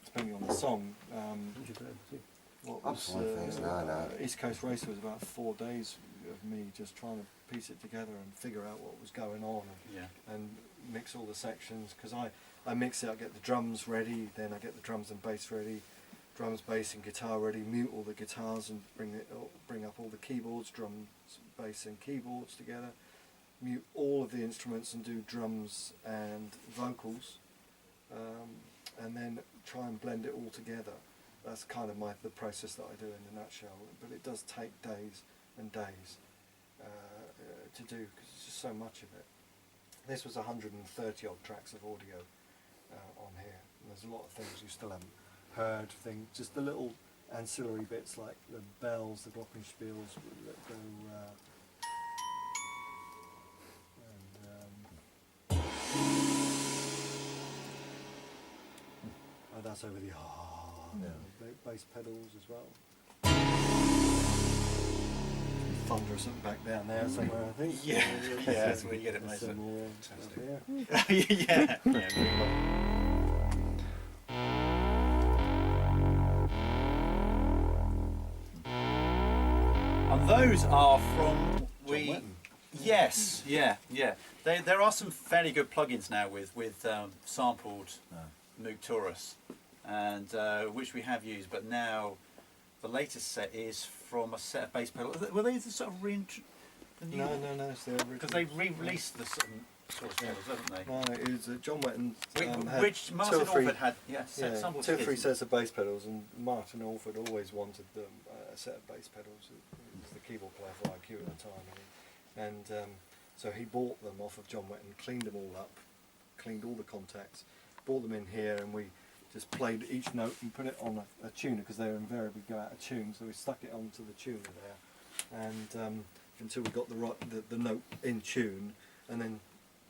depending on the song. What was East Coast Racer was about 4 days of me just trying to piece it together and figure out what was going on and mix all the sections, because I mix it, I get the drums ready, then I get the drums and bass ready, drums, bass and guitar ready, mute all the guitars and bring up all the keyboards, drums, bass and keyboards together, mute all of the instruments and do drums and vocals, and then try and blend it all together. That's kind of the process that I do in a nutshell, but it does take days and days to do, because it's just so much of it. This was 130 odd tracks of audio on here, and there's a lot of things you still haven't heard, just the little ancillary bits like the bells, the glockenspiels that go, and that's over the bass pedals as well. Thunder or something back down there somewhere, I think. Yeah, that's where you get it, mate. Some more Yeah. And those are from Yes, yeah. There are some fairly good plugins now with sampled Moog Taurus, and which we have used, but now the latest set is from a set of bass pedals. Were they the sort of new one? No, it's the original. Because they've re-released the source pedals, haven't they? No, it was John Wetton. Which Martin Orford had, some of two or his. three sets of bass pedals, and Martin Orford always wanted a set of bass pedals. He was the keyboard player for IQ at the time, and so he bought them off of John Wetton, cleaned them all up, cleaned all the contacts, brought them in here, and we just played each note and put it on a tuner, because they invariably go out of tune, so we stuck it onto the tuner there, and until we got the note in tune, and then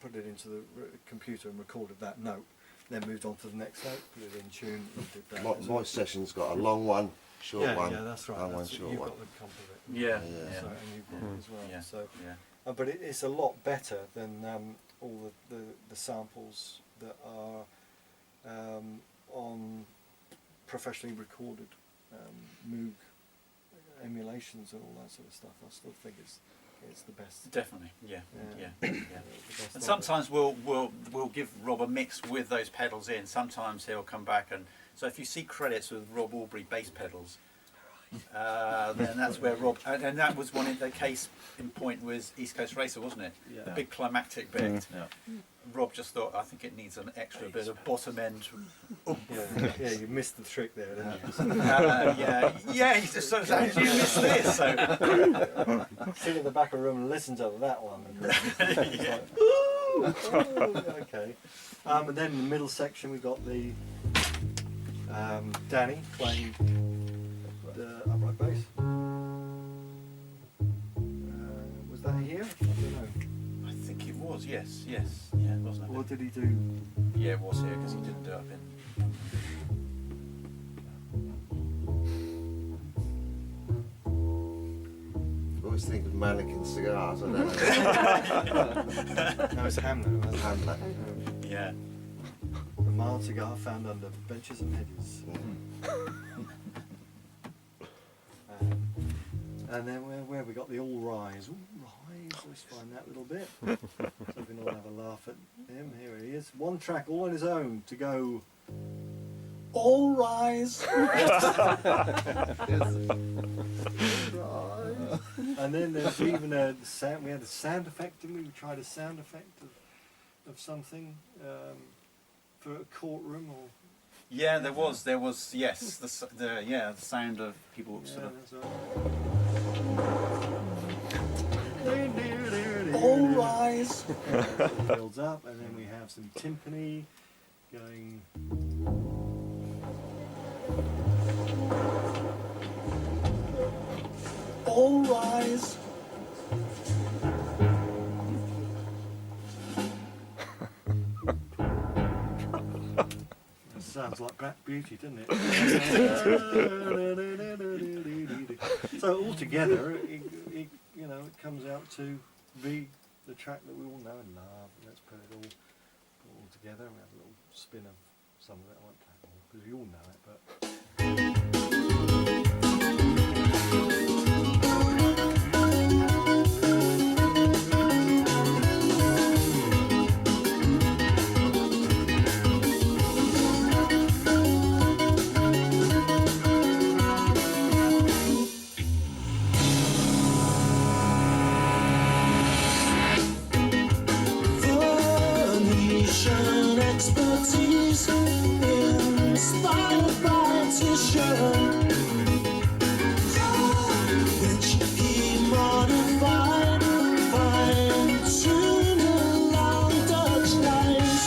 put it into the computer and recorded that note, then moved on to the next note, put it in tune, and did that. My session's got a long one, short one. Yeah, that's right. Long one, That's short you've one. got the comp of it. Yeah, So, and you've got it as well. Yeah. So, yeah. but it's a lot better than all the samples that are on professionally recorded Moog emulations and all that sort of stuff. I still think it's the best. Definitely, yeah. The best And of sometimes we'll give Rob a mix with those pedals in. Sometimes he'll come back and so if you see credits with Rob Aubrey bass pedals, then that's where Rob and that was one in the case in point was East Coast Racer, wasn't it? Yeah. The big climactic bit. Rob just thought, I think it needs an extra bit of bottom end. Yeah, you missed the trick there, didn't you? He just sort of said, "Did you miss this?" So Sit in the back of the room and listen to that one. It's like, okay. And then in the middle section we've got the Danny playing the upright bass. Was that here? I don't know. I think it was, yes, yeah, wasn't it? What did he do? Yeah, it was here because he didn't do it up in. I always think of Mannequin Cigars, I don't know. No, it's Hamlet. Wasn't it? Hamlet. Yeah. A mild cigar found under benches and hedges. And then where we got the All Rise. All Rise, let's find that little bit. So we can all have a laugh at him. Here he is. One track all on his own to go. All Rise. And then there's even a sound. We had a sound effect, didn't we? We tried a sound effect of something for a courtroom or. Yeah, there was, yes, the sound of people sort of. That's right. All rise. Builds up, and then we have some timpani going. All rise. That sounds like Black Beauty, doesn't it? So altogether, it comes out to be the track that we all know and love. Let's put it all together. We have a little spin of some of it. I won't play it all because you all know it, but. Expertise inspired by tissue, which he modified, fine-tuned along Dutch lines.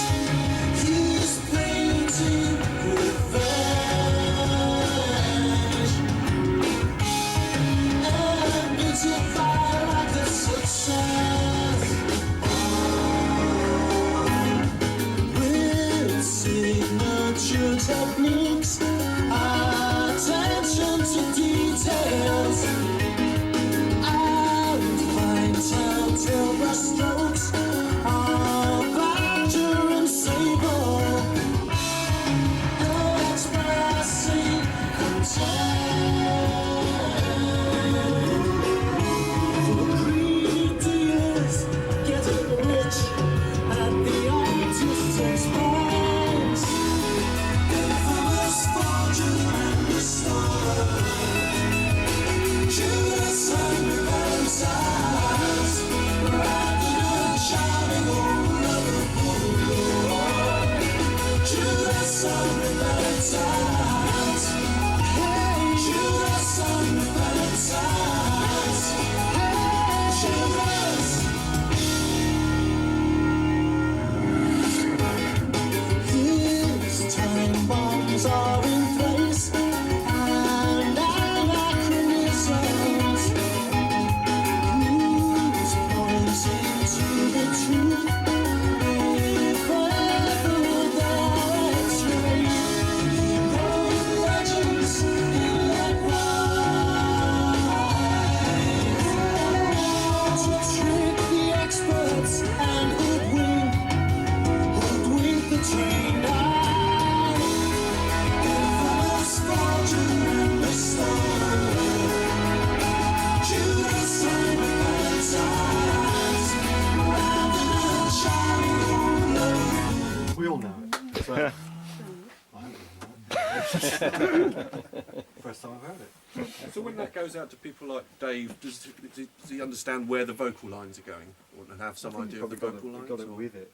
He's painting revenge, and beautified like a success. Signature techniques, attention to details, and fine telltale brushstrokes of badger and sable, expressing contempt for greedy dealers getting rich at the artist's expense. trained eye. Infamous fortune and misnomer. Judas Unrepentant. Rather than shining. We all know it. So, I hope you know it. First time I've heard it. So when that goes out to people like Dave, does he understand where the vocal lines are going, or and have some idea of the vocal lines? Got it or- with it.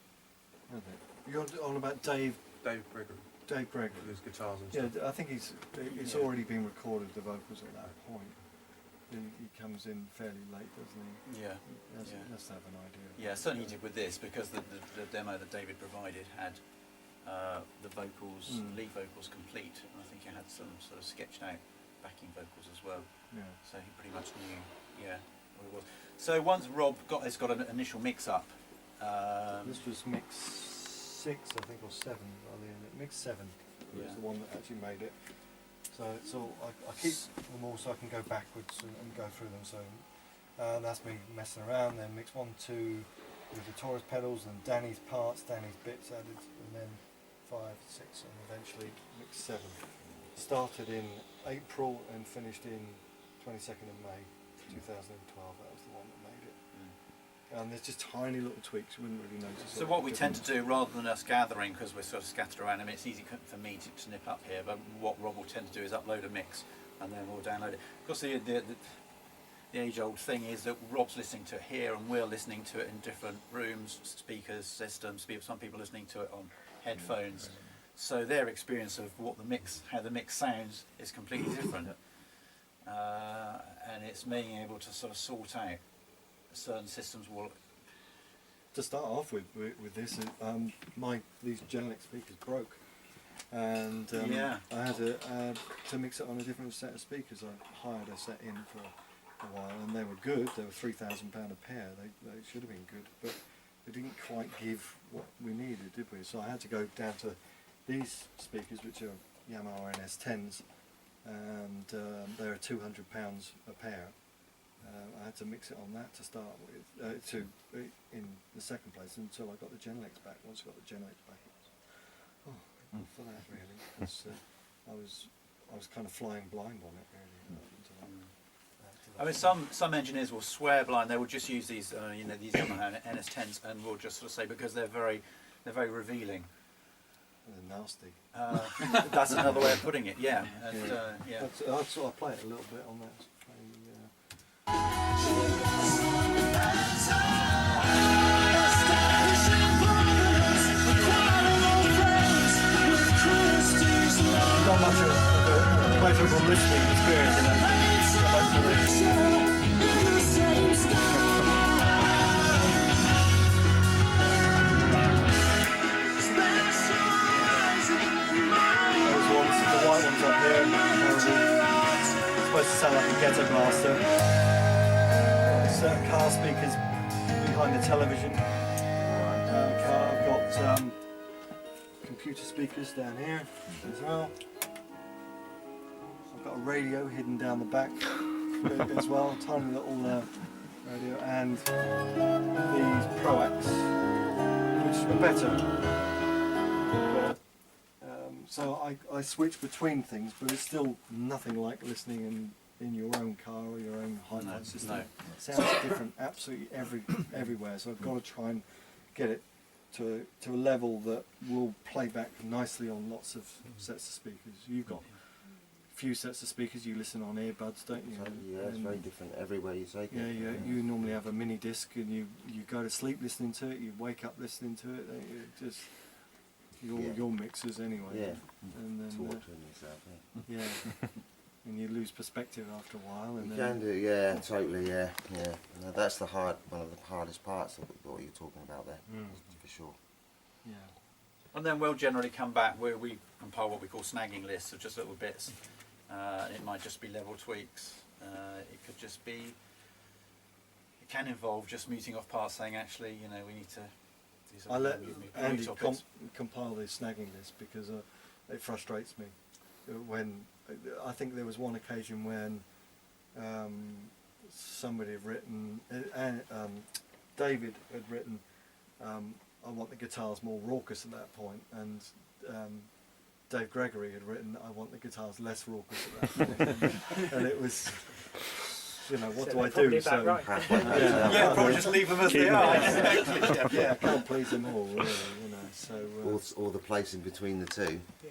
Haven't they? You're on about Dave Dave Gregory, Gregory. with his guitars and Yeah, stuff. I think it's already been recorded, the vocals at that point. He comes in fairly late, doesn't he? Yeah. He Yeah. has to have an idea. Yeah, certainly he did with this, because the demo that David provided had the vocals, lead vocals complete, and I think he had some sort of sketched out backing vocals as well. Yeah. So he pretty much knew, what it was. So once Rob has got an initial mix up. This was mix 6, I think, or 7 by the end. Mix 7 was Yeah. the one that actually made it. So it's all, I keep them all so I can go backwards and go through them. So that's me messing around. Then mix 1, 2 with the Taurus pedals, and Danny's parts, Danny's bits added, and then 5, 6, and eventually mix 7. Started in April and finished in 22nd of May 2012. That was the one that made it. And there's just tiny little tweaks, you wouldn't really notice. So what we tend to do, rather than us gathering, because we're sort of scattered around, I mean, it's easy for me to snip up here, but what Rob will tend to do is upload a mix, and then we'll download it. Because the age-old thing is that Rob's listening to it here, and we're listening to it in different rooms, speakers, systems. Some people listening to it on headphones. So their experience of how the mix sounds is completely different. And it's being able to sort of sort out certain systems will. To start off with this, these Genelec speakers broke, and I had to mix it on a different set of speakers. I hired a set in for a while, and they were good. They were £3,000 a pair. They should have been good, but they didn't quite give what we needed, did we? So I had to go down to these speakers, which are Yamaha NS10s, and they're £200 a pair. I had to mix it on that to start with, in the second place, until I got the Genelecs back. Once I got the Genelecs back, it was for that really. I was kind of flying blind on it really. I mean, some engineers will swear blind. They will just use these, these Yamaha NS10s, and will just sort of say, because they're very revealing. They're nasty. That's another way of putting it. Yeah. And, yeah. That's I play it a little bit on that. Not much of a pleasurable listening experience in that. Those ones, the white ones up here, supposed to sound like a ghetto blaster. Certain car speakers behind the television. Car, I've got computer speakers down here as well. I've got a radio hidden down the back as well, tiny little radio, and these Proax, which are better. So I switch between things, but it's still nothing like listening in your own car or your own hi-fi system. No. It sounds different absolutely everywhere, so I've got to try and get it to a level that will play back nicely on lots of sets of speakers. You've got a few sets of speakers, you listen on earbuds, don't you? Yeah, it's very different everywhere you take it. Yeah, you normally have a mini disc, and you go to sleep listening to it, you wake up listening to it, just your mixers anyway. Yeah, and then torturing yourself. yeah, and you lose perspective after a while. And You then, can do, yeah, totally, yeah. No, that's one of the hardest parts of what you're talking about there, for sure. Yeah. And then we'll generally come back where we compile what we call snagging lists of just little bits. It might just be level tweaks. It could just be. It can involve just muting off parts, saying actually, we need to. I let Andy compile the snagging list because it frustrates me. When I think there was one occasion when somebody had written, David had written I want the guitars more raucous at that point, and Dave Gregory had written, I want the guitars less raucous at that point. And it was, what So do I they're do? probably about right. Yeah, probably just leave them as they are. Yeah, I can't please them all, really, so... Or the place in between the two. Yeah.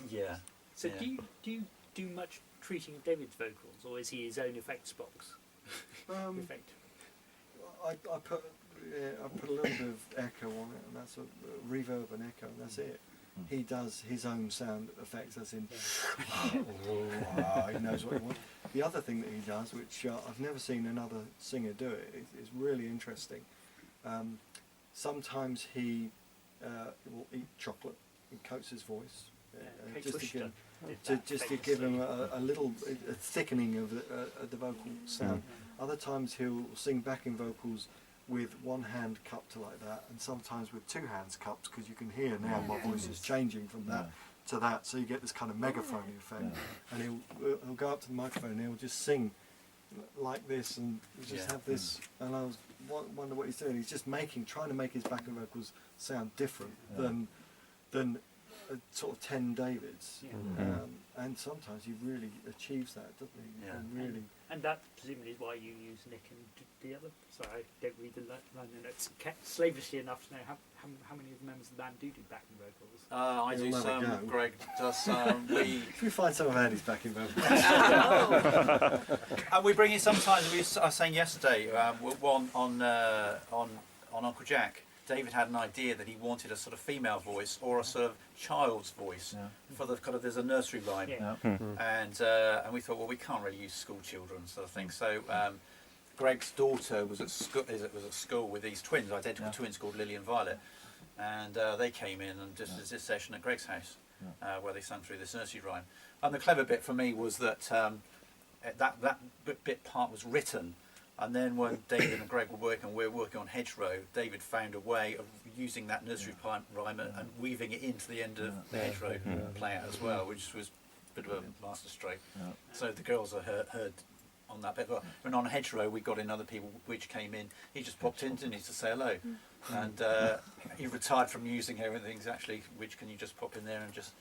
Yeah. So Yeah. do you do much treating of David's vocals, or is he his own effects box? Effect. I put a little bit of echo on it, and that's a reverb and echo, and that's it. He does his own sound effects, as in, he knows what he wants. The other thing that he does, which I've never seen another singer do it, is really interesting. Sometimes he will eat chocolate and coats his voice, Kate just to Bush give, did that just to give him famously. a little a thickening of the vocal sound. Other times he'll sing backing vocals with one hand cupped like that, and sometimes with two hands cupped, because you can hear now my voice is changing from that to that, so you get this kind of megaphone effect. And he'll go up to the microphone and he'll just sing like this, and just have this. And I wonder what he's doing. He's just trying to make his backing vocals sound different than sort of 10 Davids. And sometimes he really achieves that, doesn't he? Yeah. And really. And that presumably is why you use Nick and the other. Sorry, I don't read the line notes slavishly enough to know how many of the members of the band do backing vocals. I do He'll never some. go. Greg does some. If we find some of Andy's backing vocals. And we bring in sometimes. I was saying yesterday, one on Uncle Jack. David had an idea that he wanted a sort of female voice or a sort of child's voice for the kind of, there's a nursery rhyme, and we thought, well, we can't really use school children sort of thing. So Greg's daughter was at school with these twins, identical twins called Lily and Violet, and they came in and just did this session at Greg's house where they sang through this nursery rhyme. And the clever bit for me was that that bit part was written. And then when David and Greg were working on Hedgerow, David found a way of using that nursery rhyme and weaving it into the end of the Hedgerow playout as well, which was a bit of a masterstroke. So the girls are heard on that bit. When on Hedgerow, we got in other people which came in. He just popped in, didn't he, to say hello. And he retired from using everything. Actually, which can you just pop in there and just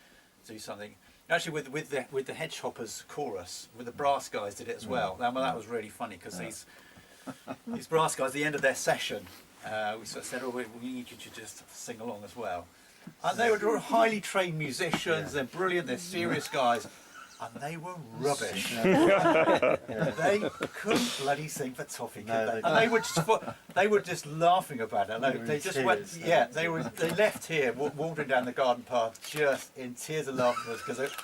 do something? Actually, with the Hedgehoppers chorus, with the brass guys did it as well. Well, that was really funny because these brass guys, at the end of their session, we sort of said, "Oh, we need you to just sing along as well." And they were highly trained musicians. They're brilliant. They're serious guys, and they were rubbish. They couldn't bloody sing for toffee, could they? And they were just laughing about it. They just went, they left here wandering down the garden path just in tears of laughter because of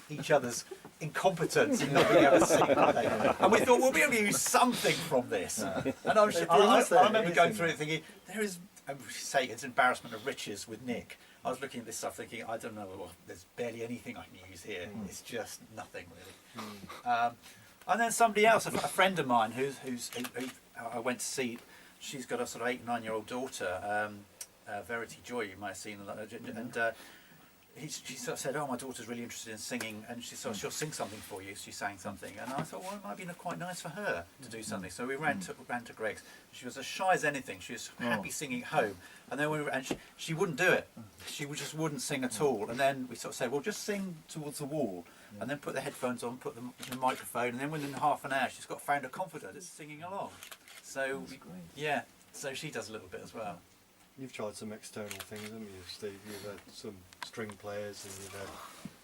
each other's incompetence in not being able to sing. And we thought, we'll be able to use something from this. And I remember going through it thinking, there is, I would say it's embarrassment of riches with Nick. I was looking at this stuff thinking, I don't know, there's barely anything I can use here. It's just nothing really. And then somebody else, a friend of mine who I went to see, she's got a sort of 8 or 9-year-old daughter, Verity Joy, you might have seen, and she sort of said, "Oh, my daughter's really interested in singing, and she'll sing something for you." She sang something, and I thought, well, it might be quite nice for her to do something. So we ran to Greg's. She was as shy as anything. She was happy singing at home, and then she wouldn't do it. She just wouldn't sing at all. And then we sort of said, "Well, just sing towards the wall, and then put the headphones on, put them in the microphone, and then within half an hour, she's found her confidence singing along." So so she does a little bit as well. You've tried some external things, haven't you, Steve? You've had some string players, and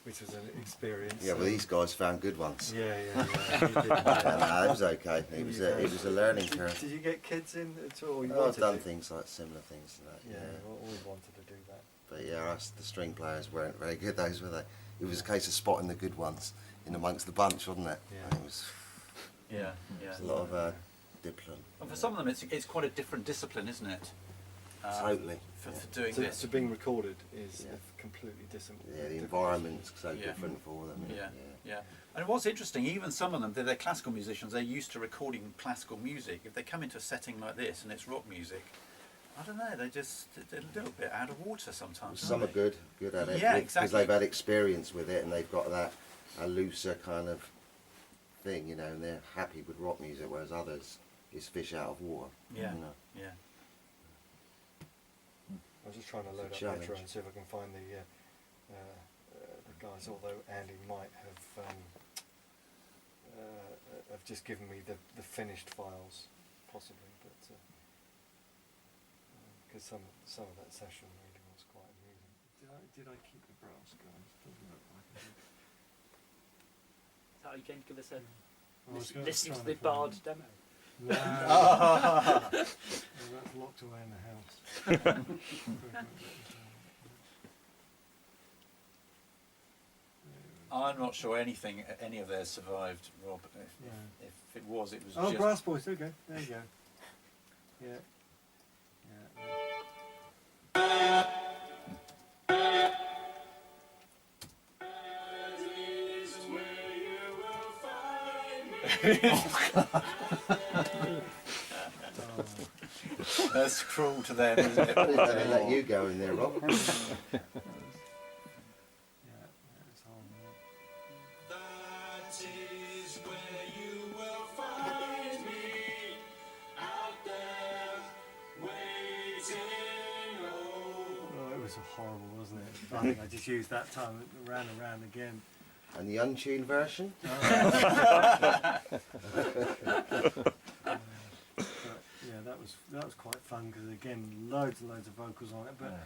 which was an experience. Yeah, well, these guys found good ones. Yeah. It was okay. It was a learning curve. Did you get kids in at all? I've done things like similar things to that. Yeah, I always wanted to do that. But yeah, the string players weren't very good, those were they? It was a case of spotting the good ones in amongst the bunch, wasn't it? Yeah. And it was Yeah. a lot of discipline. And for some of them, it's quite a different discipline, isn't it? Totally. For doing this. So being recorded is completely different. Yeah, the environment's so different for them. Yeah. And what's interesting, even some of them, they're classical musicians, they're used to recording classical music. If they come into a setting like this and it's rock music, I don't know, they're a little bit out of water sometimes. Some are good at it. Yeah, Because exactly. they've had experience with it and they've got a looser kind of thing, and they're happy with rock music, whereas others is fish out of water. Yeah. You know. Yeah. I was just trying to load up Challenge. Metro and see if I can find the guys. Although Andy might have just given me the finished files, possibly, but because some of that session really was quite amusing. Did I keep the brass guys? Doesn't look like I did. So are you going to give us a I was listen to trying the find Bard it. demo? No. Well, that's locked away in the house. I'm not sure any of theirs survived, Rob. Yeah. If it was, it was Oh, just... Brass Boys, there you go. There you go. Yeah. That's cruel to them, isn't it? I'm going to let you go in there, Rob. Yeah, it's horrible. That is where you will find me, out there waiting. Oh, it was horrible, wasn't it? I think I just used that time around and round again. And the untuned version? But, yeah, that was quite fun because again, loads and loads of vocals on it. But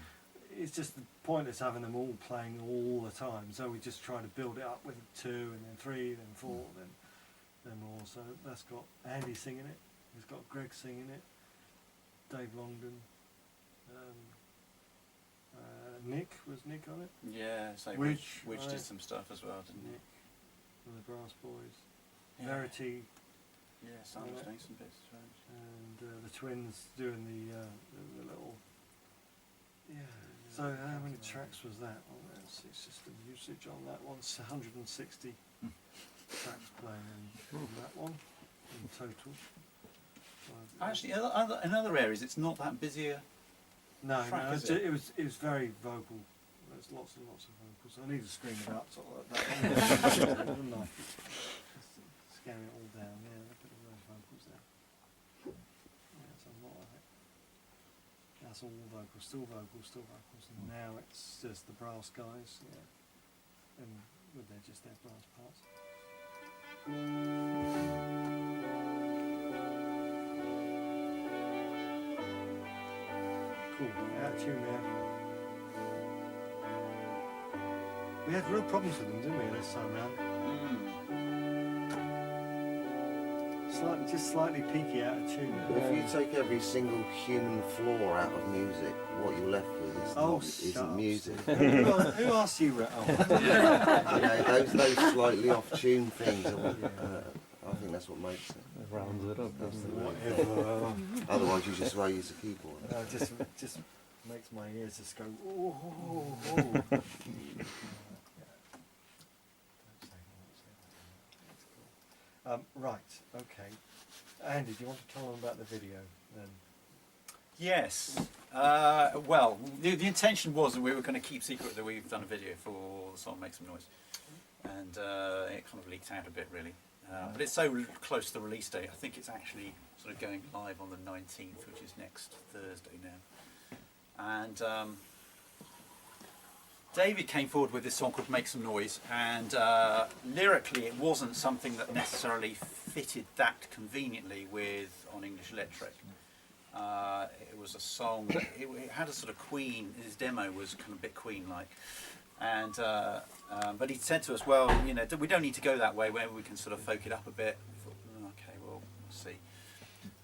it's just pointless having them all playing all the time. So we just try to build it up with 2 and then 3, then 4, then more. So that's got Andy singing it. It's got Greg singing it. Dave Longdon. Nick was Nick on it. Yeah, so Which Which I- did some stuff as well, didn't Nick from the Brass Boys. he? Verity. Yeah, Sam was doing some bits as well. And the twins doing the little. Yeah. So how many tracks was that? Oh, let's see, system usage on that one. 160 tracks playing on that one in total. So, Actually, in other areas, it's not that busy. no, track, no, is it? it? It was very vocal. There's lots and lots of vocals. I need to screen it up sort of like that. Wouldn't I? Just scan it all down. Yeah, look at all those vocals there. Yeah, that's a lot of it. That's all vocals, still vocals, still vocals. And now it's just the brass guys. Yeah, and with just their brass parts. Cool. Out of tune there. We had real problems with them, didn't we, this time round? Just slightly peaky out of tune. But if you take every single human flaw out of music, what you're left with is shut up, isn't music. Steve. Who asked you? Oh. You know, those slightly off-tune things, I think that's what makes it. It rounds it up, doesn't it? Whatever. Otherwise, you just use a keyboard. Just makes my ears just go. Oh, oh, oh. Right. Okay. Andy, do you want to tell them about the video then? Yes. Well, the intention was that we were going to keep secret that we've done a video for the song Make Some Noise. And it kind of leaked out a bit, really. But it's so close to the release date, I think it's actually sort of going live on the 19th, which is next Thursday now. And David came forward with this song called Make Some Noise, and lyrically it wasn't something that necessarily fitted that conveniently with On English Electric. It was a song that it had a sort of Queen, his demo was kind of a bit Queen-like. And but he said to us, well, you know, we don't need to go that way, where we can sort of folk it up a bit. We thought, okay, well, we'll see.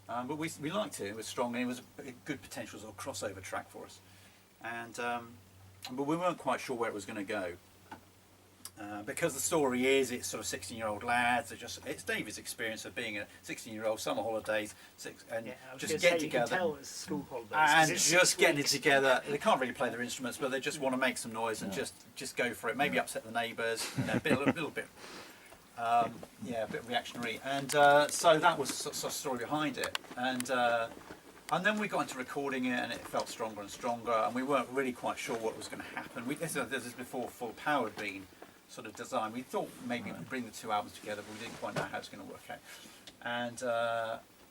But we liked it, it was strong, and it was a good potential sort of crossover track for us. And but we weren't quite sure where it was going to go. Because the story is, it's sort of 16-year-old lads. It's David's experience of being a 16-year-old, summer holidays, and just get together. You can tell it's school holidays. And just getting it together. They can't really play their instruments, but they just want to make some noise and just go for it. Maybe upset the neighbours, you know, a little bit, a bit reactionary. And so that was sort of story behind it. And then we got into recording it, and it felt stronger and stronger. And we weren't really quite sure what was going to happen. This is before Full Power had been sort of designed. We thought maybe we'd bring the two albums together, but we didn't quite know how it's going to work out.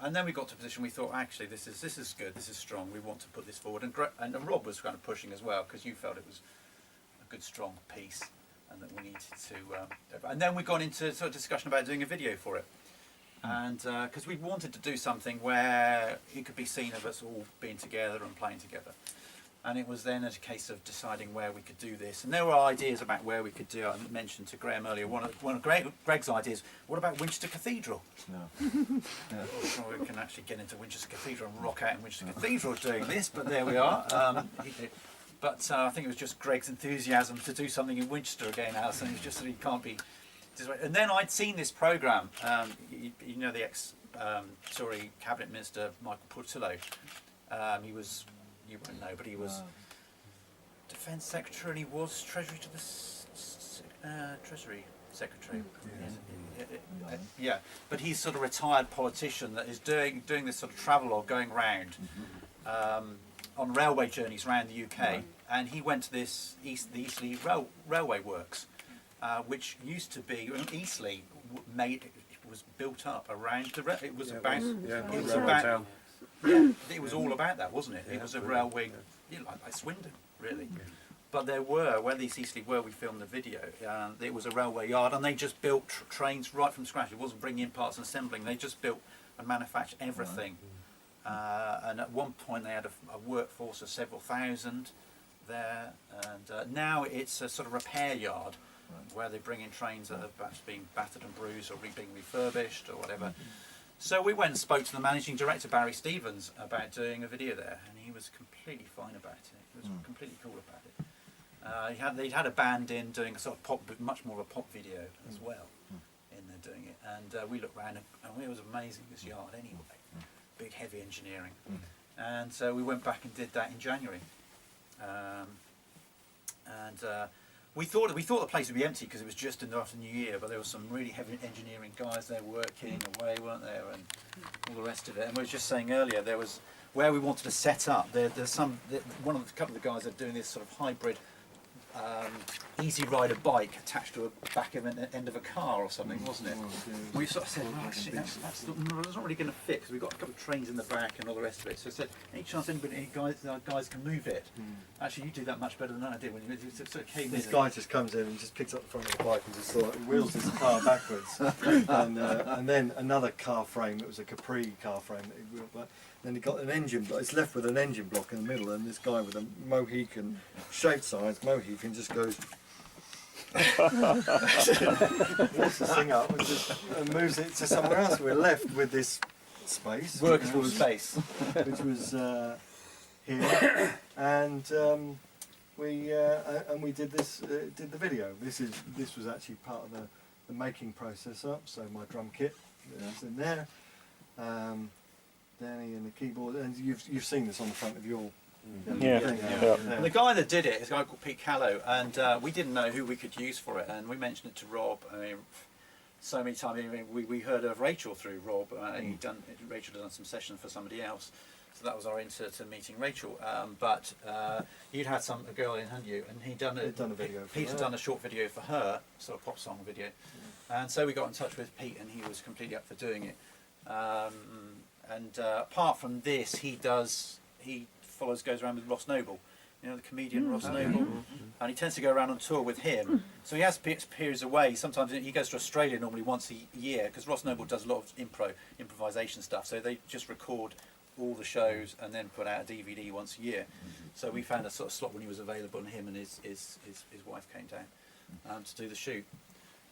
and then we got to a position we thought, actually, this is good, this is strong. We want to put this forward, and Rob was kind of pushing as well because you felt it was a good, strong piece, and that we needed to. And then we got into sort of discussion about doing a video for it, and because we wanted to do something where it could be seen of us all being together and playing together. And it was then a case of deciding where we could do this. And there were ideas about where we could do it. I mentioned to Graham earlier, one of Greg's ideas, what about Winchester Cathedral? No. Well, we can actually get into Winchester Cathedral and rock out in Winchester Cathedral doing this, but there we are. But I think it was just Greg's enthusiasm to do something in Winchester again, Alison. It's just that he can't be... And then I'd seen this programme, you know the ex-Tory Cabinet Minister, Michael Portillo. He was... You won't know, but he was Defence Secretary and he was Treasury to the Treasury Secretary. Yeah, but he's sort of retired politician that is doing this sort of travellogue going round on railway journeys around the UK, and he went to the Eastleigh Railway Works, which used to be Eastleigh was built up around the it was about it was all about that, wasn't it? It was a railway, like Swindon, really. But there were, where these Eastleigh were, we filmed the video, it was a railway yard, and they just built trains right from scratch. It wasn't bringing in parts and assembling. They just built and manufactured everything. And at one point they had a workforce of several thousand there, and now it's a sort of repair yard where they bring in trains that have perhaps been battered and bruised or being refurbished or whatever. So we went and spoke to the managing director, Barry Stevens, about doing a video there, and he was completely fine about it. He was completely cool about it. They'd had a band in doing a sort of pop, much more of a pop video as well, in there doing it. And we looked around, and it was amazing, this yard anyway. Big, heavy engineering. And so we went back and did that in January. We thought the place would be empty because it was just after New Year, but there were some really heavy engineering guys there working away, weren't there, and all the rest of it. And we were just saying earlier, there was where we wanted to set up. There's a couple of the guys are doing this sort of hybrid easy rider bike attached to a back of an end of a car or something, wasn't it? We sort of said, well, actually, that's not really going to fit because we've got a couple of trains in the back and all the rest of it. So I said, any chance any guys can move it? Actually, you do that much better than I did when you sort of came in. This guy just comes in and just picks up the front of the bike and just sort of wheels his car backwards. And then another car frame, it was a Capri car frame that he wheeled back. Then he got an engine block, it's left with an engine block in the middle, and this guy with a Mohican, shaped size Mohican, just goes lifts the thing up and moves it to somewhere else. We're left with this space, workable space, which was here, and we did the video. This was actually part of the making process up. So my drum kit is in there. Danny and the keyboard, and you've seen this on the front of your And the guy that did it is a guy called Pete Callow, and we didn't know who we could use for it, and we mentioned it to Rob. I mean, so many times. I mean, we heard of Rachel through Rob. Rachel had done some sessions for somebody else, so that was our into meeting Rachel. But you'd had a girl in, hadn't you? And he'd done a video. Pete had done a short video for her, sort of pop song video, and so we got in touch with Pete, and he was completely up for doing it. And apart from this, he goes around with Ross Noble, you know, the comedian Ross Noble, and he tends to go around on tour with him. So he has periods away. Sometimes he goes to Australia normally once a year, because Ross Noble does a lot of improvisation stuff. So they just record all the shows and then put out a DVD once a year. So we found a sort of slot when he was available, and him and his wife came down to do the shoot.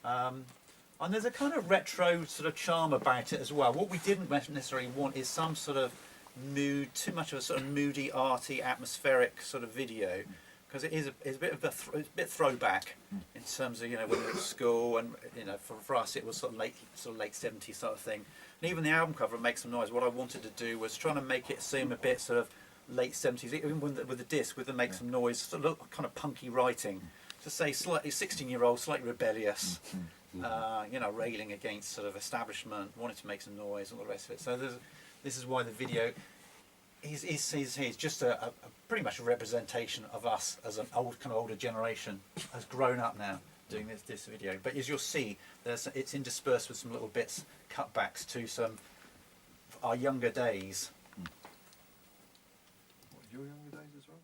And there's a kind of retro sort of charm about it as well. What we didn't necessarily want is some sort of too much of a sort of moody, arty, atmospheric sort of video, because it's a bit of a bit throwback in terms of, you know, when we were at school, and you know, for us it was sort of late 70s sort of thing. And even the album cover makes some noise. What I wanted to do was trying to make it seem a bit sort of late 70s, even with the disc, with the make some noise, sort of kind of punky writing, to say slightly 16-year-old, slightly rebellious. You know, railing against sort of establishment, wanting to make some noise, and all the rest of it. So this is why the video is just a pretty much a representation of us as an older generation, has grown up now doing this video. But as you'll see, it's interspersed with some little bits, cutbacks to some our younger days. What, your younger days as well?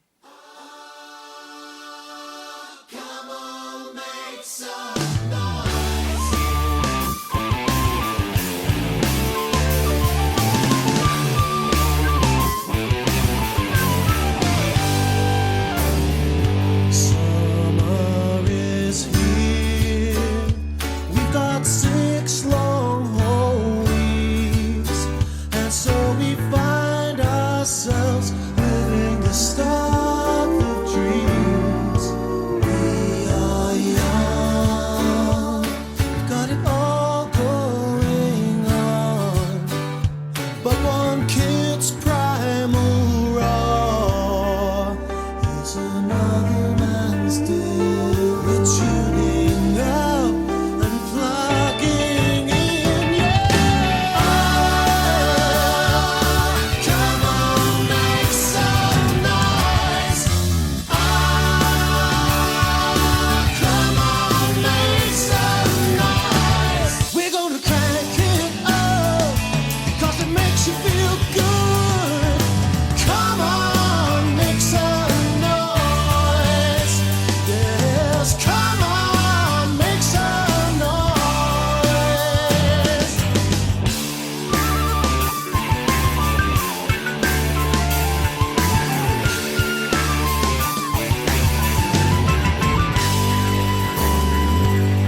Come on, make some noise. Summer is here. We've got 6 long whole weeks, and so we find ourselves living the stuff of dreams. We are young, we've got it all going on, but one kid's primal roar is another man's deal. We're tuning up and plugging in, yeah. Come on, make some noise. Come on, make some noise. We're gonna crank it up, 'cause it makes you feel good. Come on, make some noise. Yes, come on, make some noise.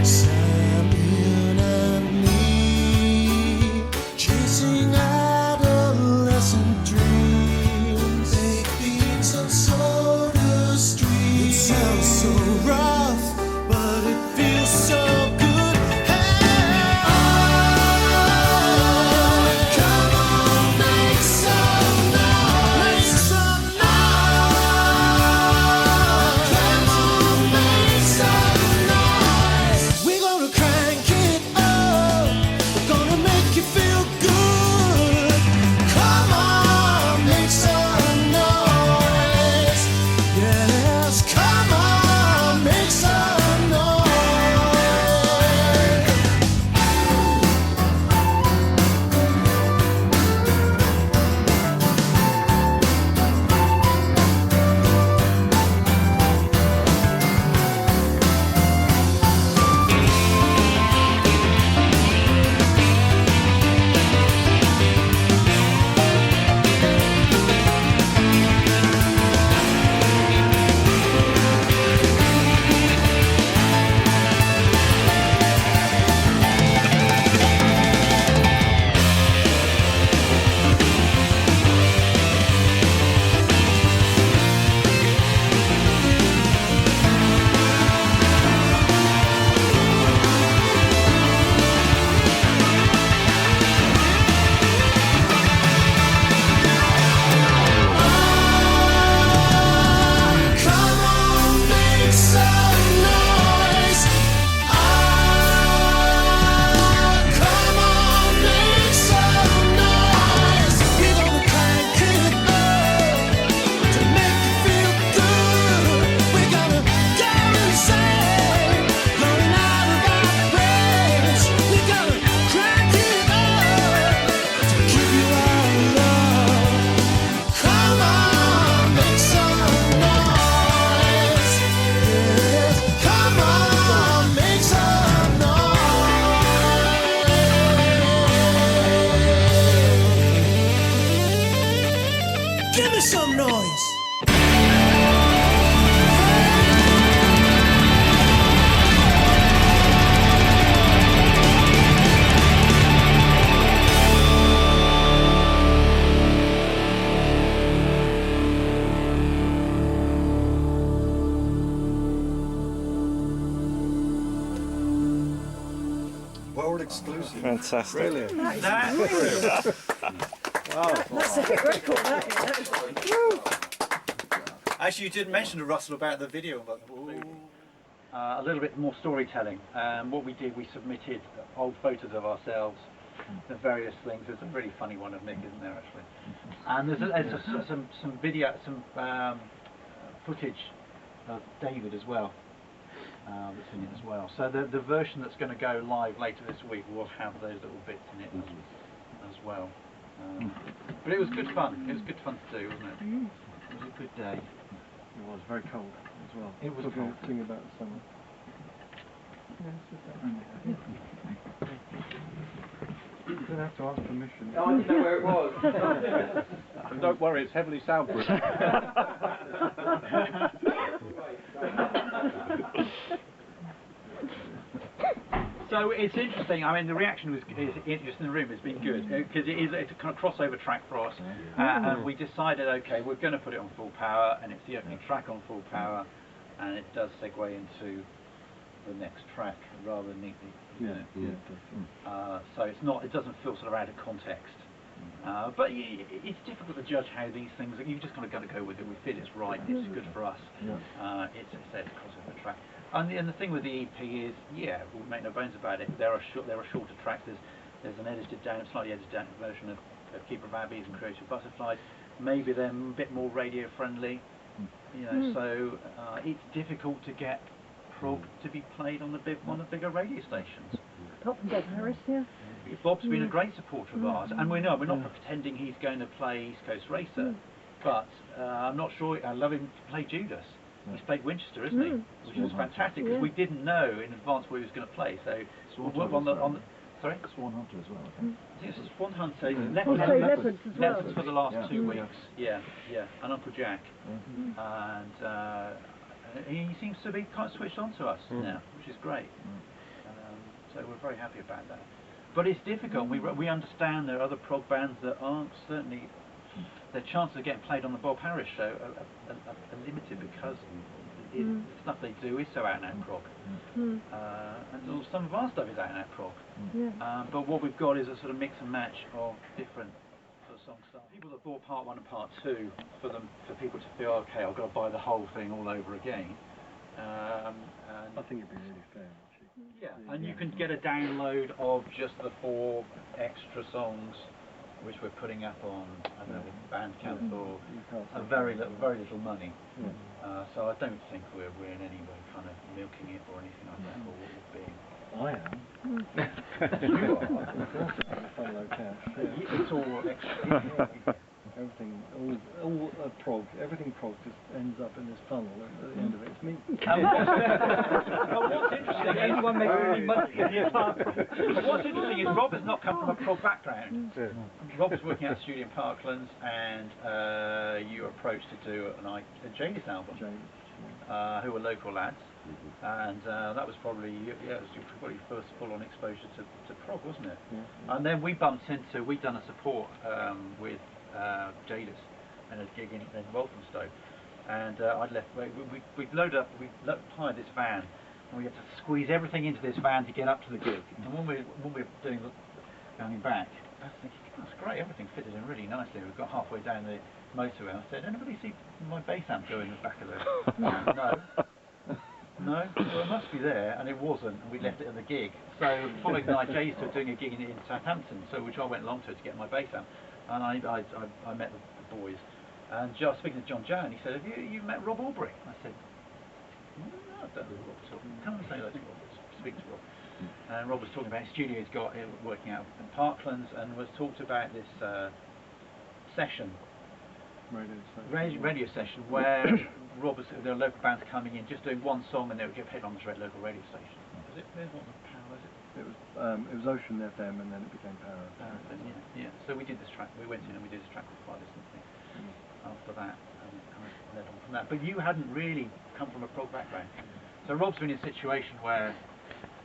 Sam, Ian, and me, chasing adolescent dreams. Baked beans and soda streams. It sounds so rough, but it feels so good. Hey, Come on, make some noise. make some Come on, make some noise. We're gonna crank it up. We're gonna make you feel good. Come on, make some noise. Yes, come on, make some noise. Come on, make some noise. Come on, make some noise. We're gonna crank it up to make you feel good. We're gonna go insane, running out of our brains. We're gonna crank it up to give you our love. Come on, make some noise. Yes, come on, make some noise. Give me some noise. World exclusive. Fantastic. Brilliant. That's a hit record, that is. Actually, you didn't mention to Russell about the video, but A little bit more storytelling. What we did, we submitted old photos of ourselves, the various things. There's a really funny one of Nick, isn't there, actually? And there's some video, some footage of David as well. That's in it as well. So the version that's going to go live later this week will have those little bits in it as well. But it was good fun. It was good fun to do, wasn't it? It was a good day. It was very cold as well. It was cold. Talking about the summer. You don't have to ask permission. Oh, I didn't know where it was. Don't worry, it's heavily soundproof. So it's interesting. I mean, the reaction is just in the room has been good because it's a kind of crossover track for us, and we decided, okay, we're going to put it on full power, and it's the opening track on full power, and it does segue into the next track rather neatly. So it's not. It doesn't feel sort of out of context. But it's difficult to judge how these things. You've just kind of got to go with it. We feel it's right. It's good for us. It's a crossover track. And the thing with the EP is, we'll make no bones about it. There are shorter tracks. There's an slightly edited down version of Keeper of Abbeys and Creative Butterflies. Maybe they're a bit more radio friendly. So it's difficult to get prog to be played on the bigger radio stations. Apart from Bob Harris, yeah. Bob's been a great supporter of ours, and we're not pretending he's going to play East Coast Racer, but I'm not sure. I love him to play Judas. He's played Winchester, isn't he? Which is fantastic because we didn't know in advance where he was going to play. So on the sorry, Swan Hunter as well. I think. Yes, it's Swan Hunter. Leopards for the last 2 weeks. Yeah, and Uncle Jack, and he seems to be kind of switched on to us now, which is great. So we're very happy about that. But it's difficult. We understand there are other prog bands that aren't certainly. Their chances of getting played on the Bob Harris show are limited because the stuff they do is so out and out prog, and some of our stuff is out and out prog. But what we've got is a sort of mix and match of different sort of song styles. People that bought part 1 and part 2 for people to feel okay, I've got to buy the whole thing all over again. And I think it'd be really fair. And you can get a download of just the 4 extra songs, which we're putting up on Bandcamp for very little money. So I don't think we're in any way kind of milking it or anything like that, or what we're being. I am. You are. Follow cash. It's all extra. Everything, all prog, everything prog just ends up in this funnel, and at the end of it, it's me. What's interesting, anyone makes any money. What's interesting is Rob has not come from a prog background. Rob was working at a studio in Parklands, and you were approached to do a Janus album, who were local lads, and that was probably your first full-on exposure to prog, wasn't it? And then we bumped into, we'd done a support with Judas and a gig in Walthamstow, and I'd left. We hired this van, and we had to squeeze everything into this van to get up to the gig. And when we were going back, I was thinking, that's great, everything fitted in really nicely. We got halfway down the motorway, and I said, anybody see my bass amp go in the back of the No, well, it must be there, and it wasn't, and we left it at the gig. So following night, Jay's still doing a gig in Southampton, so which I went along to get my bass amp, and I met the boys, and just speaking to John Joan, he said, have you met Rob Aubrey? I said, no, I don't know Rob at all. Come and say hello to Rob, speak to Rob. And Rob was talking about his studio he's got working out in Parklands, and was talked about this session, radio session where Rob was, there were local bands coming in, just doing one song, and they would get paid on the local radio station. Was it? What was Power? Was it? It was Ocean FM, and then it became Power. Yeah. So we did this track. We went in and we did this track called Fire Something. After that, and it kind of led on from that. But you hadn't really come from a prog background, so Rob's been in a situation where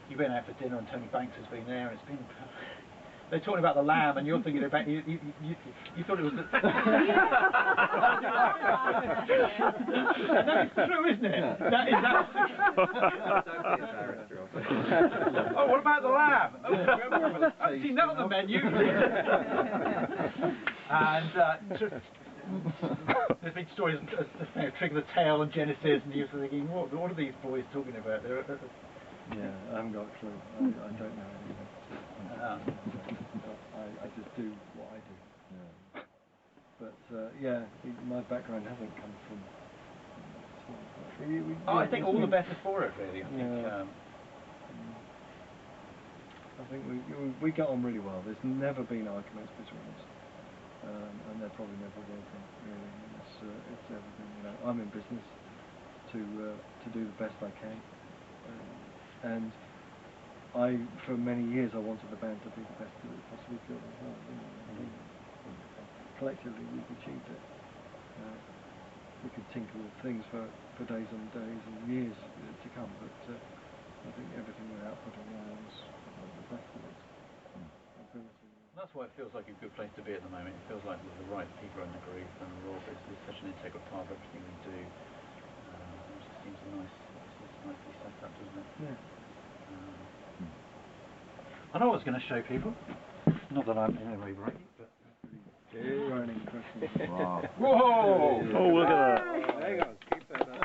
you went out for dinner and Tony Banks has been there, and it's been. They're talking about the lamb, and you're thinking about you thought it was. That's true, isn't it? That is absolutely. Oh, what about the lamb? Oh, I haven't seen that on the menu. And there's been stories of Trigger the Tail and Genesis, and you're thinking, what are these boys talking about? Yeah, I haven't got a clue. I don't know anything. I just do what I do. But my background hasn't come from. I think all the better for it, really. I think we get on really well. There's never been arguments between us. and they're probably never welcome. Really, it's everything. You know, I'm in business to do the best I can, and for many years I wanted the band to be the best that it possibly could as well. You know, I think collectively we've achieved it. We could tinker with things for days and days and years to come, but I think everything without putting on is the best of its ability. That's why it feels like a good place to be at the moment. It feels like the right people are in the group, and Rob is such an integral part of everything we do. It just seems nicely set up, doesn't it? Yeah. I know I was going to show people. Not that I'm in any way bragging, but. Burning question. Wow. Whoa! Oh, look at that. Hang on, keep that up.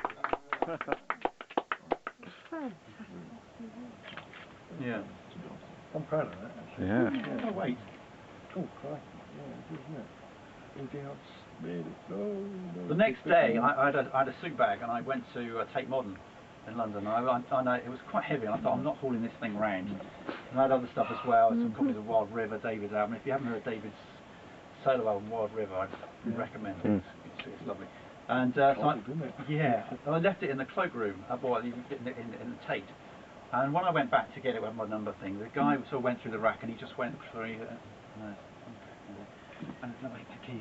Yeah. I'm proud of that, actually. Yeah. Oh, wait. Oh, crikey. Yeah, isn't it? Oh, dear, I've smeared it. No. The next day, I had a suit bag, and I went to Tate Modern in London. I know it was quite heavy, and I thought, I'm not hauling this thing round. And I had other stuff as well, some copies of Wild River, David's album. If you haven't heard David's solo album, Wild River, I'd recommend it. It's lovely. And so I left it in the cloakroom, in the Tate. And when I went back to get it with my number thing, the guy sort of went through the rack, and he just went through and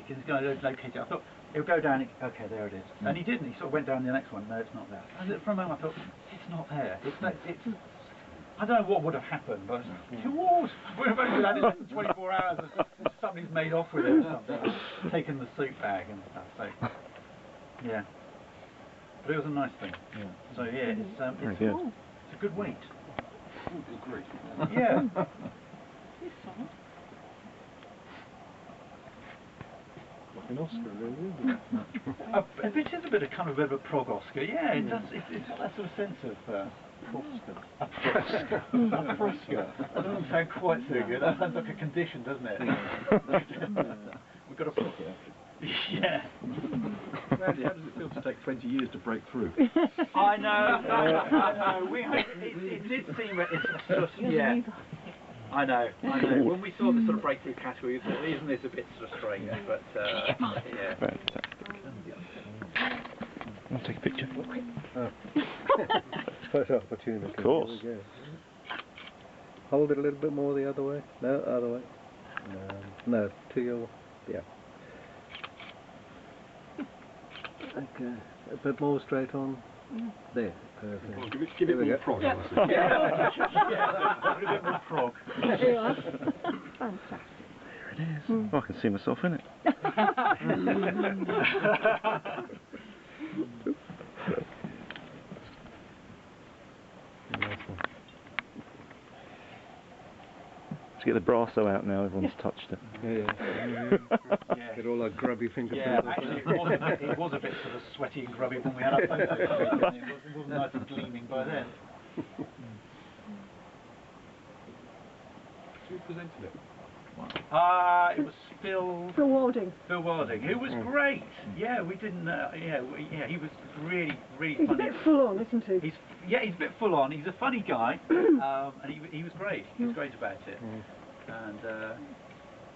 he's going to locate it. I thought it'll go down. Okay, there it is. And he didn't. He sort of went down the next one. No, it's not there. And for a moment, I thought it's not there. It's. I don't know what would have happened, but we've only had it in 24 hours. Somebody's made off with it or something, taken the suit bag and stuff. So yeah, but it was a nice thing. Yeah. So yeah, Very good. it's a good weight. Great. Yeah. Like an Oscar, really, isn't it? It is a bit of a prog Oscar. Yeah, it does. It's got that sort of sense of. A Prosca. That doesn't sound quite so good. That sounds like a condition, doesn't it? We've got to. Yeah. Randy, how does it feel to take 20 years to break through? I know. I know. It did seem it's sort of, yeah. I know. When we saw the sort of breakthrough category, we thought, isn't this a bit sort of strange? But yeah. Fantastic. I'll take a picture. Photo opportunity. Of course. Here we go. Hold it a little bit more the other way. No, other way. No, to your. Yeah. Okay. A bit more straight on. There. Perfect. Well, give it we more go. prog. Yeah, a bit more prog. There you are. Fantastic. There it is. Oh, I can see myself in it. Let's get the brasso out now, everyone's touched it. Yeah. Get all our grubby fingerprints. Yeah, actually, it was a bit sort of sweaty and grubby when we had our photos taken. It wasn't nice and gleaming by then. Who presented it? It was Phil Rewarding. Wilding, who was great. Yeah, we didn't. He was really He's a funny. bit full on, isn't he? He's a bit full on. He's a funny guy, and he was great. He was great about it. And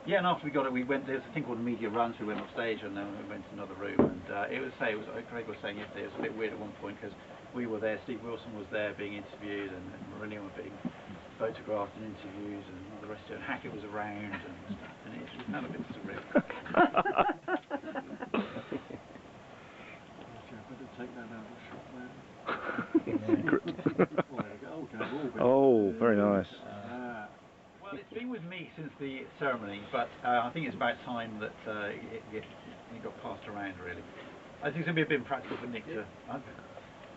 and after we got it, we went. There's a thing called media runs. We went off stage, and then we went to another room. And Craig was saying yesterday, it was a bit weird at one point because we were there. Steve Wilson was there being interviewed, and Marillion were being photographed and interviews, and all the rest of it. And Hackett was around and stuff, and it felt a bit surreal. Better take that out of shot, Oh, very nice. Well, it's been with me since the ceremony, but I think it's about time that it got passed around, really. I think it's going to be a bit impractical for Nick to...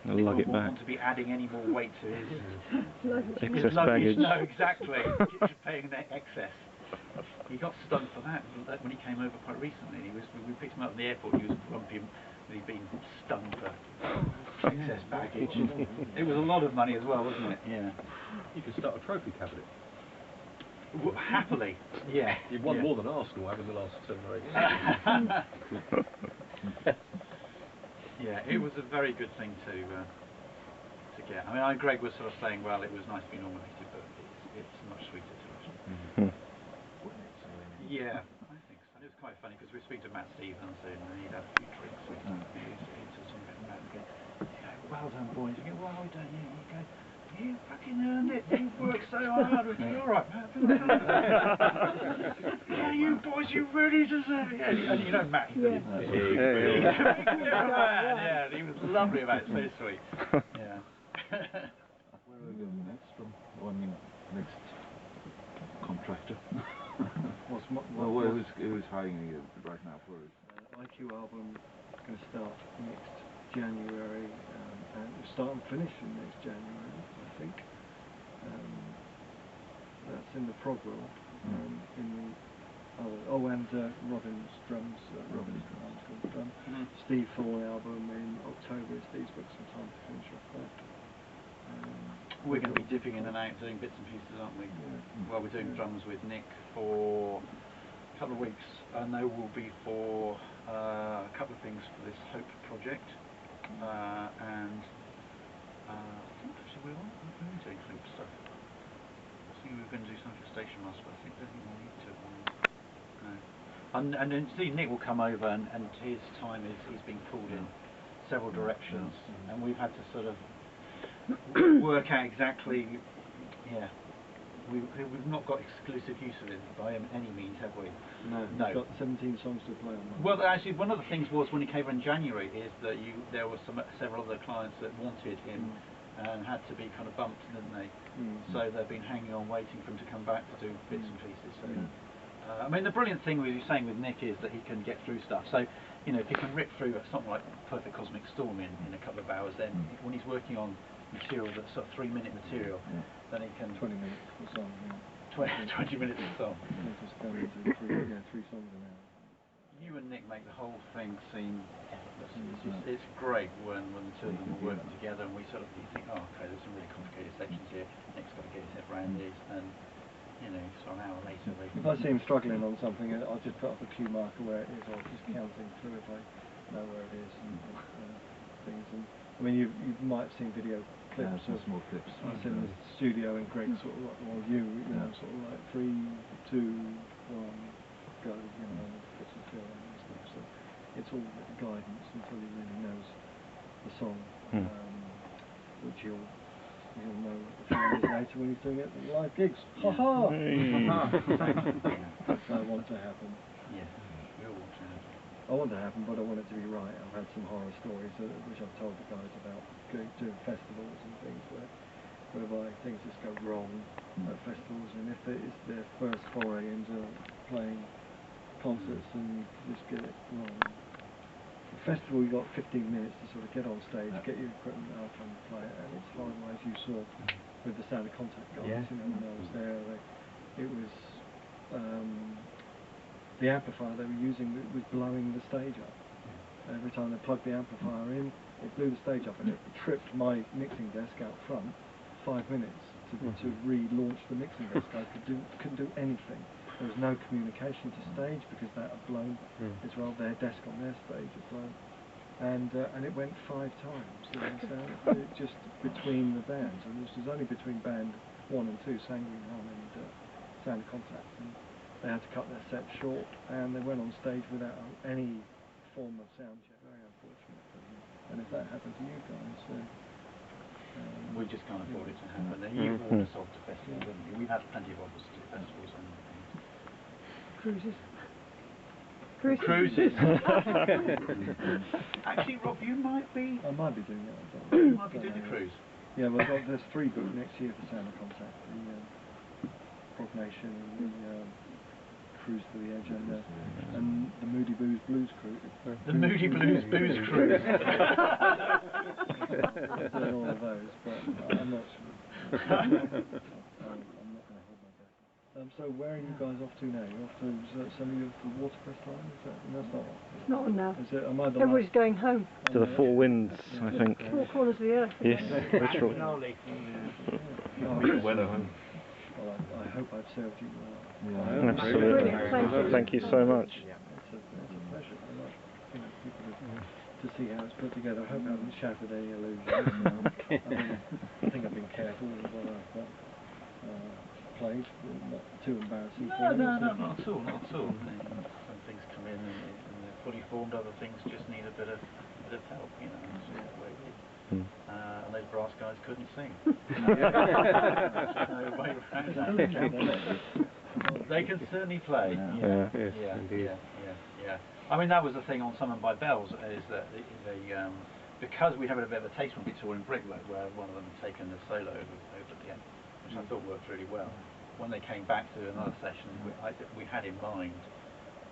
I'll lug it back. Want to be adding any more weight to his Excess luggage. baggage. No, exactly. Paying that excess. He got stung for that when he came over quite recently. We picked him up at the airport. He was grumpy that he'd been stung for excess baggage. It was a lot of money as well, wasn't it? Yeah. You could start a trophy cabinet. Happily, yeah. You've won more than Arsenal have in the last 7 or 8 years. Yeah, it was a very good thing to get. I mean, Greg was sort of saying, well, it was nice to be nominated, but it's much sweeter to actually. Yeah, I think so. quite funny because we speak to Matt Stevenson and he'd had a few drinks with him. He'd sort of come back and go, well done, boys. You go, well done, you. You go, you fucking earned it. You worked so hard. We go, all right, Matt. Yeah, you boys, you really deserve it. And you know, Matt, he's a big man. Yeah, and he was lovely about it. So sweet. Yeah. Where are we going next from? Oh, I mean, next contractor. Who's hiring you right now for it? IQ album is going to start next January, and we'll start and finish in next January, I think. That's in the prog roll. In the other, and Robin's drums, Robin's drum. Steve Thorne album in October. Steve's got some time to finish off that. We're going to be dipping in and out doing bits and pieces, aren't we? Yeah. Well, we're doing drums with Nick for a couple of weeks, and there will be for a couple of things for this Hope project. And I think actually we're doing Hope stuff. I think we were going to do something for Station Master, but I think we'll need to. No. And then see, Nick will come over, and his time is he's being pulled in several directions, and we've had to sort of work out exactly. Yeah, we've not got exclusive use of it by any means, have we? No. He's got 17 songs to play on. Well, actually, one of the things was when he came over in January is that there were several other clients that wanted him and had to be kind of bumped, didn't they? So they've been hanging on, waiting for him to come back to do bits and pieces. So. I mean, the brilliant thing we were saying with Nick is that he can get through stuff. So, you know, if he can rip through something like Perfect Cosmic Storm in a couple of hours, then when he's working on material that's sort of 3-minute material, then he can 20 minutes a song. 20 minutes a song. Just go into 3 songs an hour. You and Nick make the whole thing seem effortless. It's great when the two of them are working together, and we sort of think, oh, okay, there's some really complicated sections here. Nick's got to get his head around this, and you know, so an hour later they. If I see him struggling on something, I'll just put up a cue marker where it is, or just counting through if I know where it is and things. And I mean, you might have seen video clips of small clips. I was in the studio and Greg sort of like, well, you know, sort of like 3, 2, 1, go, you know, and put some feel on and stuff. So it's all guidance until he really knows the song, which he'll know a few years later when he's doing it at live gigs. Ha ha! That's what I want to happen. Yeah, we all want to happen. I want to happen, but I want it to be right. I've had some horror stories which I've told the guys about doing festivals and things whereby things just go wrong at festivals, and if it is their first foray into playing concerts and just get it wrong. The festival, you got 15 minutes to sort of get on stage, get your equipment up and play it, and it's horrible, as you saw with the Sound of Contact guys. You know, when I was there, it was the amplifier they were using was blowing the stage up. Every time they plugged the amplifier in, it blew the stage up, and it tripped my mixing desk out front 5 minutes to relaunch the mixing desk. I couldn't do anything. There was no communication to stage because that had blown as well. Their desk on their stage had blown, and it went 5 times. So it just between the bands, and this was only between band 1 and 2, Sanguine Hum and Sound of Contact, and they had to cut their set short, and they went on stage without any form of sound check. Very unfortunate. And if that happened to you guys, we just can't afford it to happen. You've warned us off to festivals, haven't you? We've had plenty of offers to festivals and Cruises. Cruises. Actually, Rob, you might be. I might be doing that. You might be doing a cruise. Yeah, well, there's 3 booked next year for Sound of Contact. The Prog Nation, the Cruise to the Edge, and the Moody Blues Cruise. The Moody Blues Booze Cruise. I'm doing all of those, but I'm not sure. I'm not going to hold my breath. So where are you guys off to now? You're off to some of you for Watercress line? That's not on. It's not on now. Is it? Am I the Everybody's going home. To the Four Winds, I think. 4 corners of the earth. Yes. Gnarly. Well, I hope I've served you well. Absolutely. Thank you so much. It's a pleasure. I like people to see how it's put together. I hope I haven't shattered any illusions. I think I've been careful with what I've played, not too embarrassing. No, not at all. Some things and they're fully formed. Other things just need a bit of help, you know. That's just the way it is. And those brass guys couldn't sing. No way around that. They can certainly play. Yeah, yes, indeed. Yeah. I mean, that was the thing on Summoned by Bells, is that because we have a bit of a taste from Victorian brickwork, where one of them had taken the solo over at the end, which I thought worked really well. When they came back to another session, we had in mind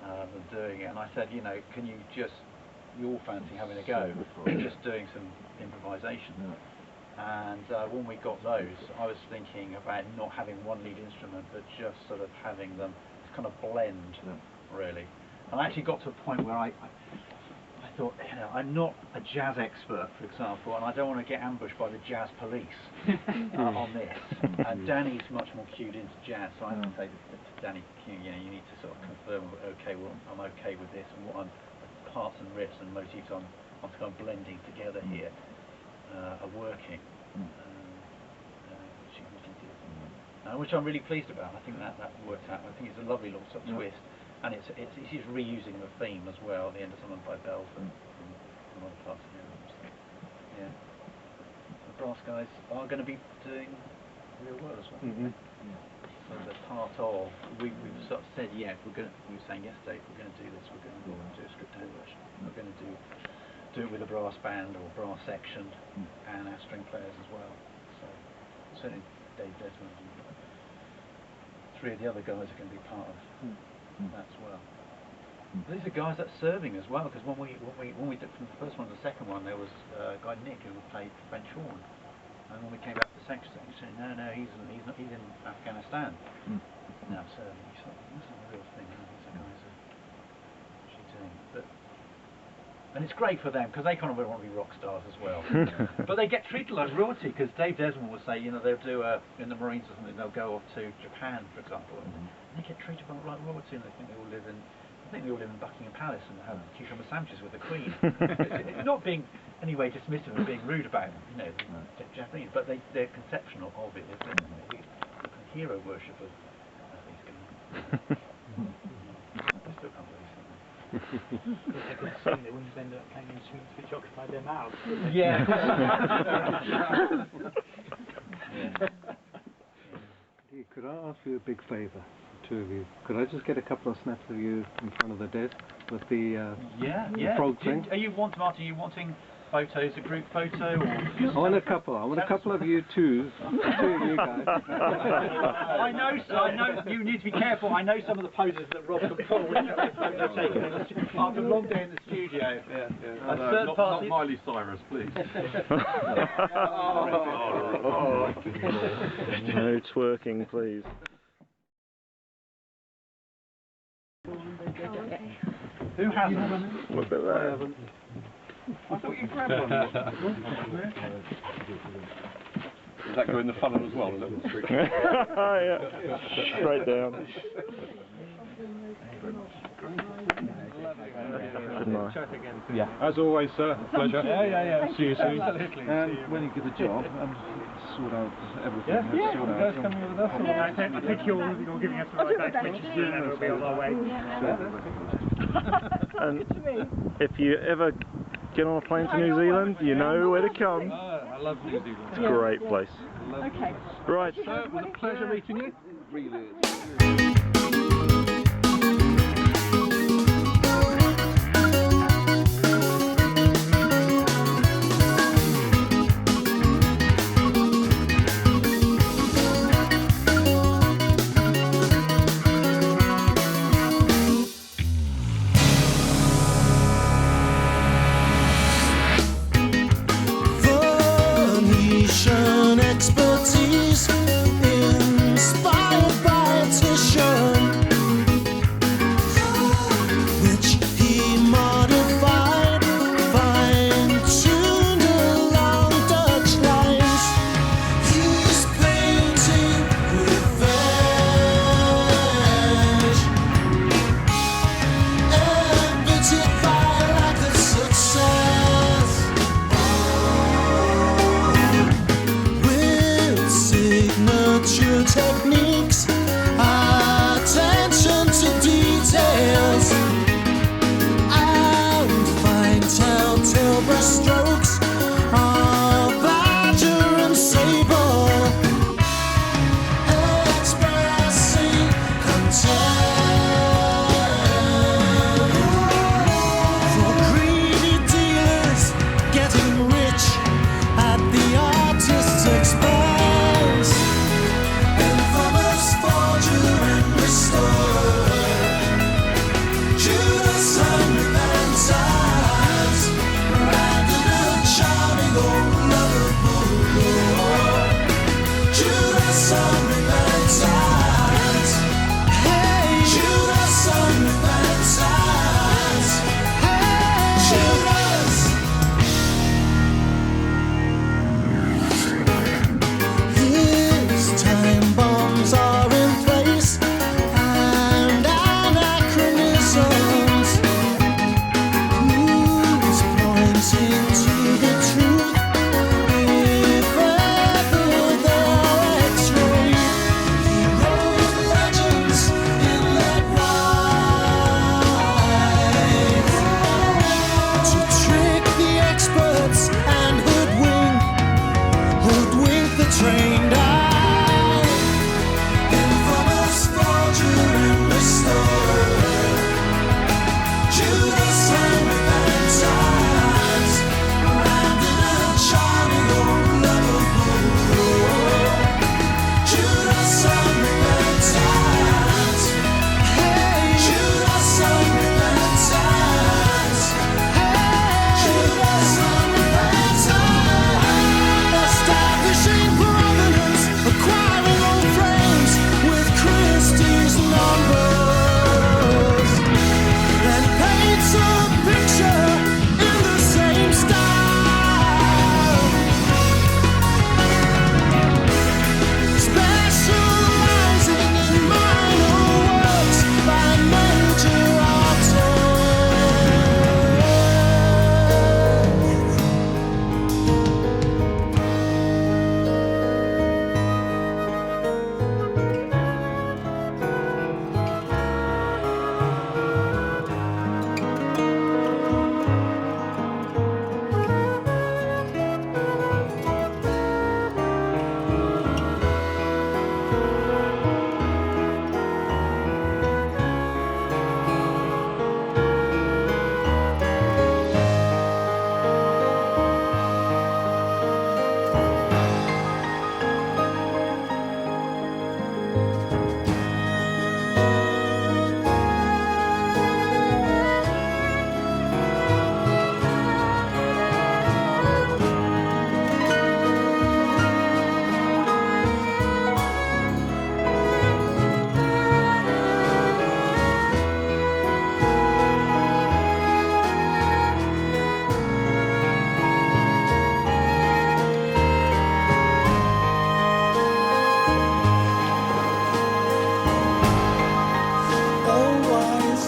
them doing it, and I said, you know, can you all fancy having a go, just doing some improvisation. And when we got those, I was thinking about not having one lead instrument, but just sort of having them kind of blend, really. And I actually got to a point where I thought, you know, I'm not a jazz expert, for example, and I don't want to get ambushed by the jazz police on this. And Danny's much more cued into jazz, so I'm going to say to Danny, you know, you need to sort of confirm, okay, well, I'm okay with this, and what parts and riffs and motifs I'm kind of blending together here are working, which I'm really pleased about. I think that worked out. I think it's a lovely little sort of twist. And it's just reusing the theme as well at the end of Summoned by Bells from other parts of Europe. So, yeah. The brass guys are going to be doing real well as well. So they're part of. We've sort of said, yeah, we were saying yesterday, if we're going to do this, we're going to do a stripped down version. We're going to do it with a brass band or brass section and our string players as well. So certainly Dave Desmond and 3 of the other guys are going to be part of that as well. These are guys that are serving as well, because when we did from the first one to the second one, there was a guy Nick who played French horn, and when we came back to the second stage, he said, no, he's in Afghanistan now serving. He thought, this is a real thing. These are guys are actually doing. And it's great for them, because they kind of want to be rock stars as well. But they get treated like royalty, because Dave Desmond will say, you know, they'll do in the Marines or something, they'll go off to Japan, for example, and they get treated like royalty, and they think they all live in Buckingham Palace and have cucumber sandwiches with the Queen. It's not being anyway dismissive and being rude about, you know, the Japanese, but their conception of it is that hero worship of these guys. I still can't believe something. They could sing, they wouldn't end up playing instruments which occupy their mouths. Yeah. Could I ask you a big favour, the 2 of you? Could I just get a couple of snaps of you in front of the desk with the frog thing? Are you wanting photos, a group photo? Or I want a couple. I want a couple of you two. 2 of you guys. I know. You need to be careful. I know some of the poses that Rob can pull when photo taken after a long day in the studio. Not Miley Cyrus, please. No twerking, please. Who hasn't? Look at that. I thought you grabbed one. Does that go in the funnel as well? Yeah. Straight down. Yeah. As always, sir. Pleasure. Yeah. See you soon. And when you get the job, sort out everything. Yeah, you guys coming with us? I think you're giving us the right back, which is we'll be on our way. And if you ever get on a plane to New Zealand, you know where to come. I love New Zealand. It's a great place. Okay. Right. So, it was a pleasure meeting you. Really. Expertise inspired by a tissue. trained eye, infamous forger and restorer, Judas Unrepentant, branded a charming old lovable, Judas Unrepentant, hey, Judas Unrepentant, hey, Judas Unrepentant, establishing prominence, acquiring old frames with Christie's numbers, then paints a picture in the same style, specializing in minor works by major artists. Always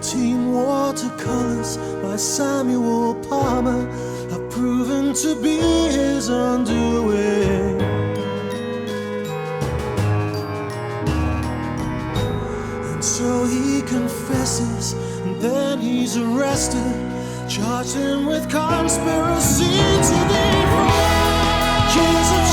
13 watercolors by Samuel Palmer have proven to be his undoing. And so he confesses, and then he's arrested, charged him with conspiracy to defraud. Years of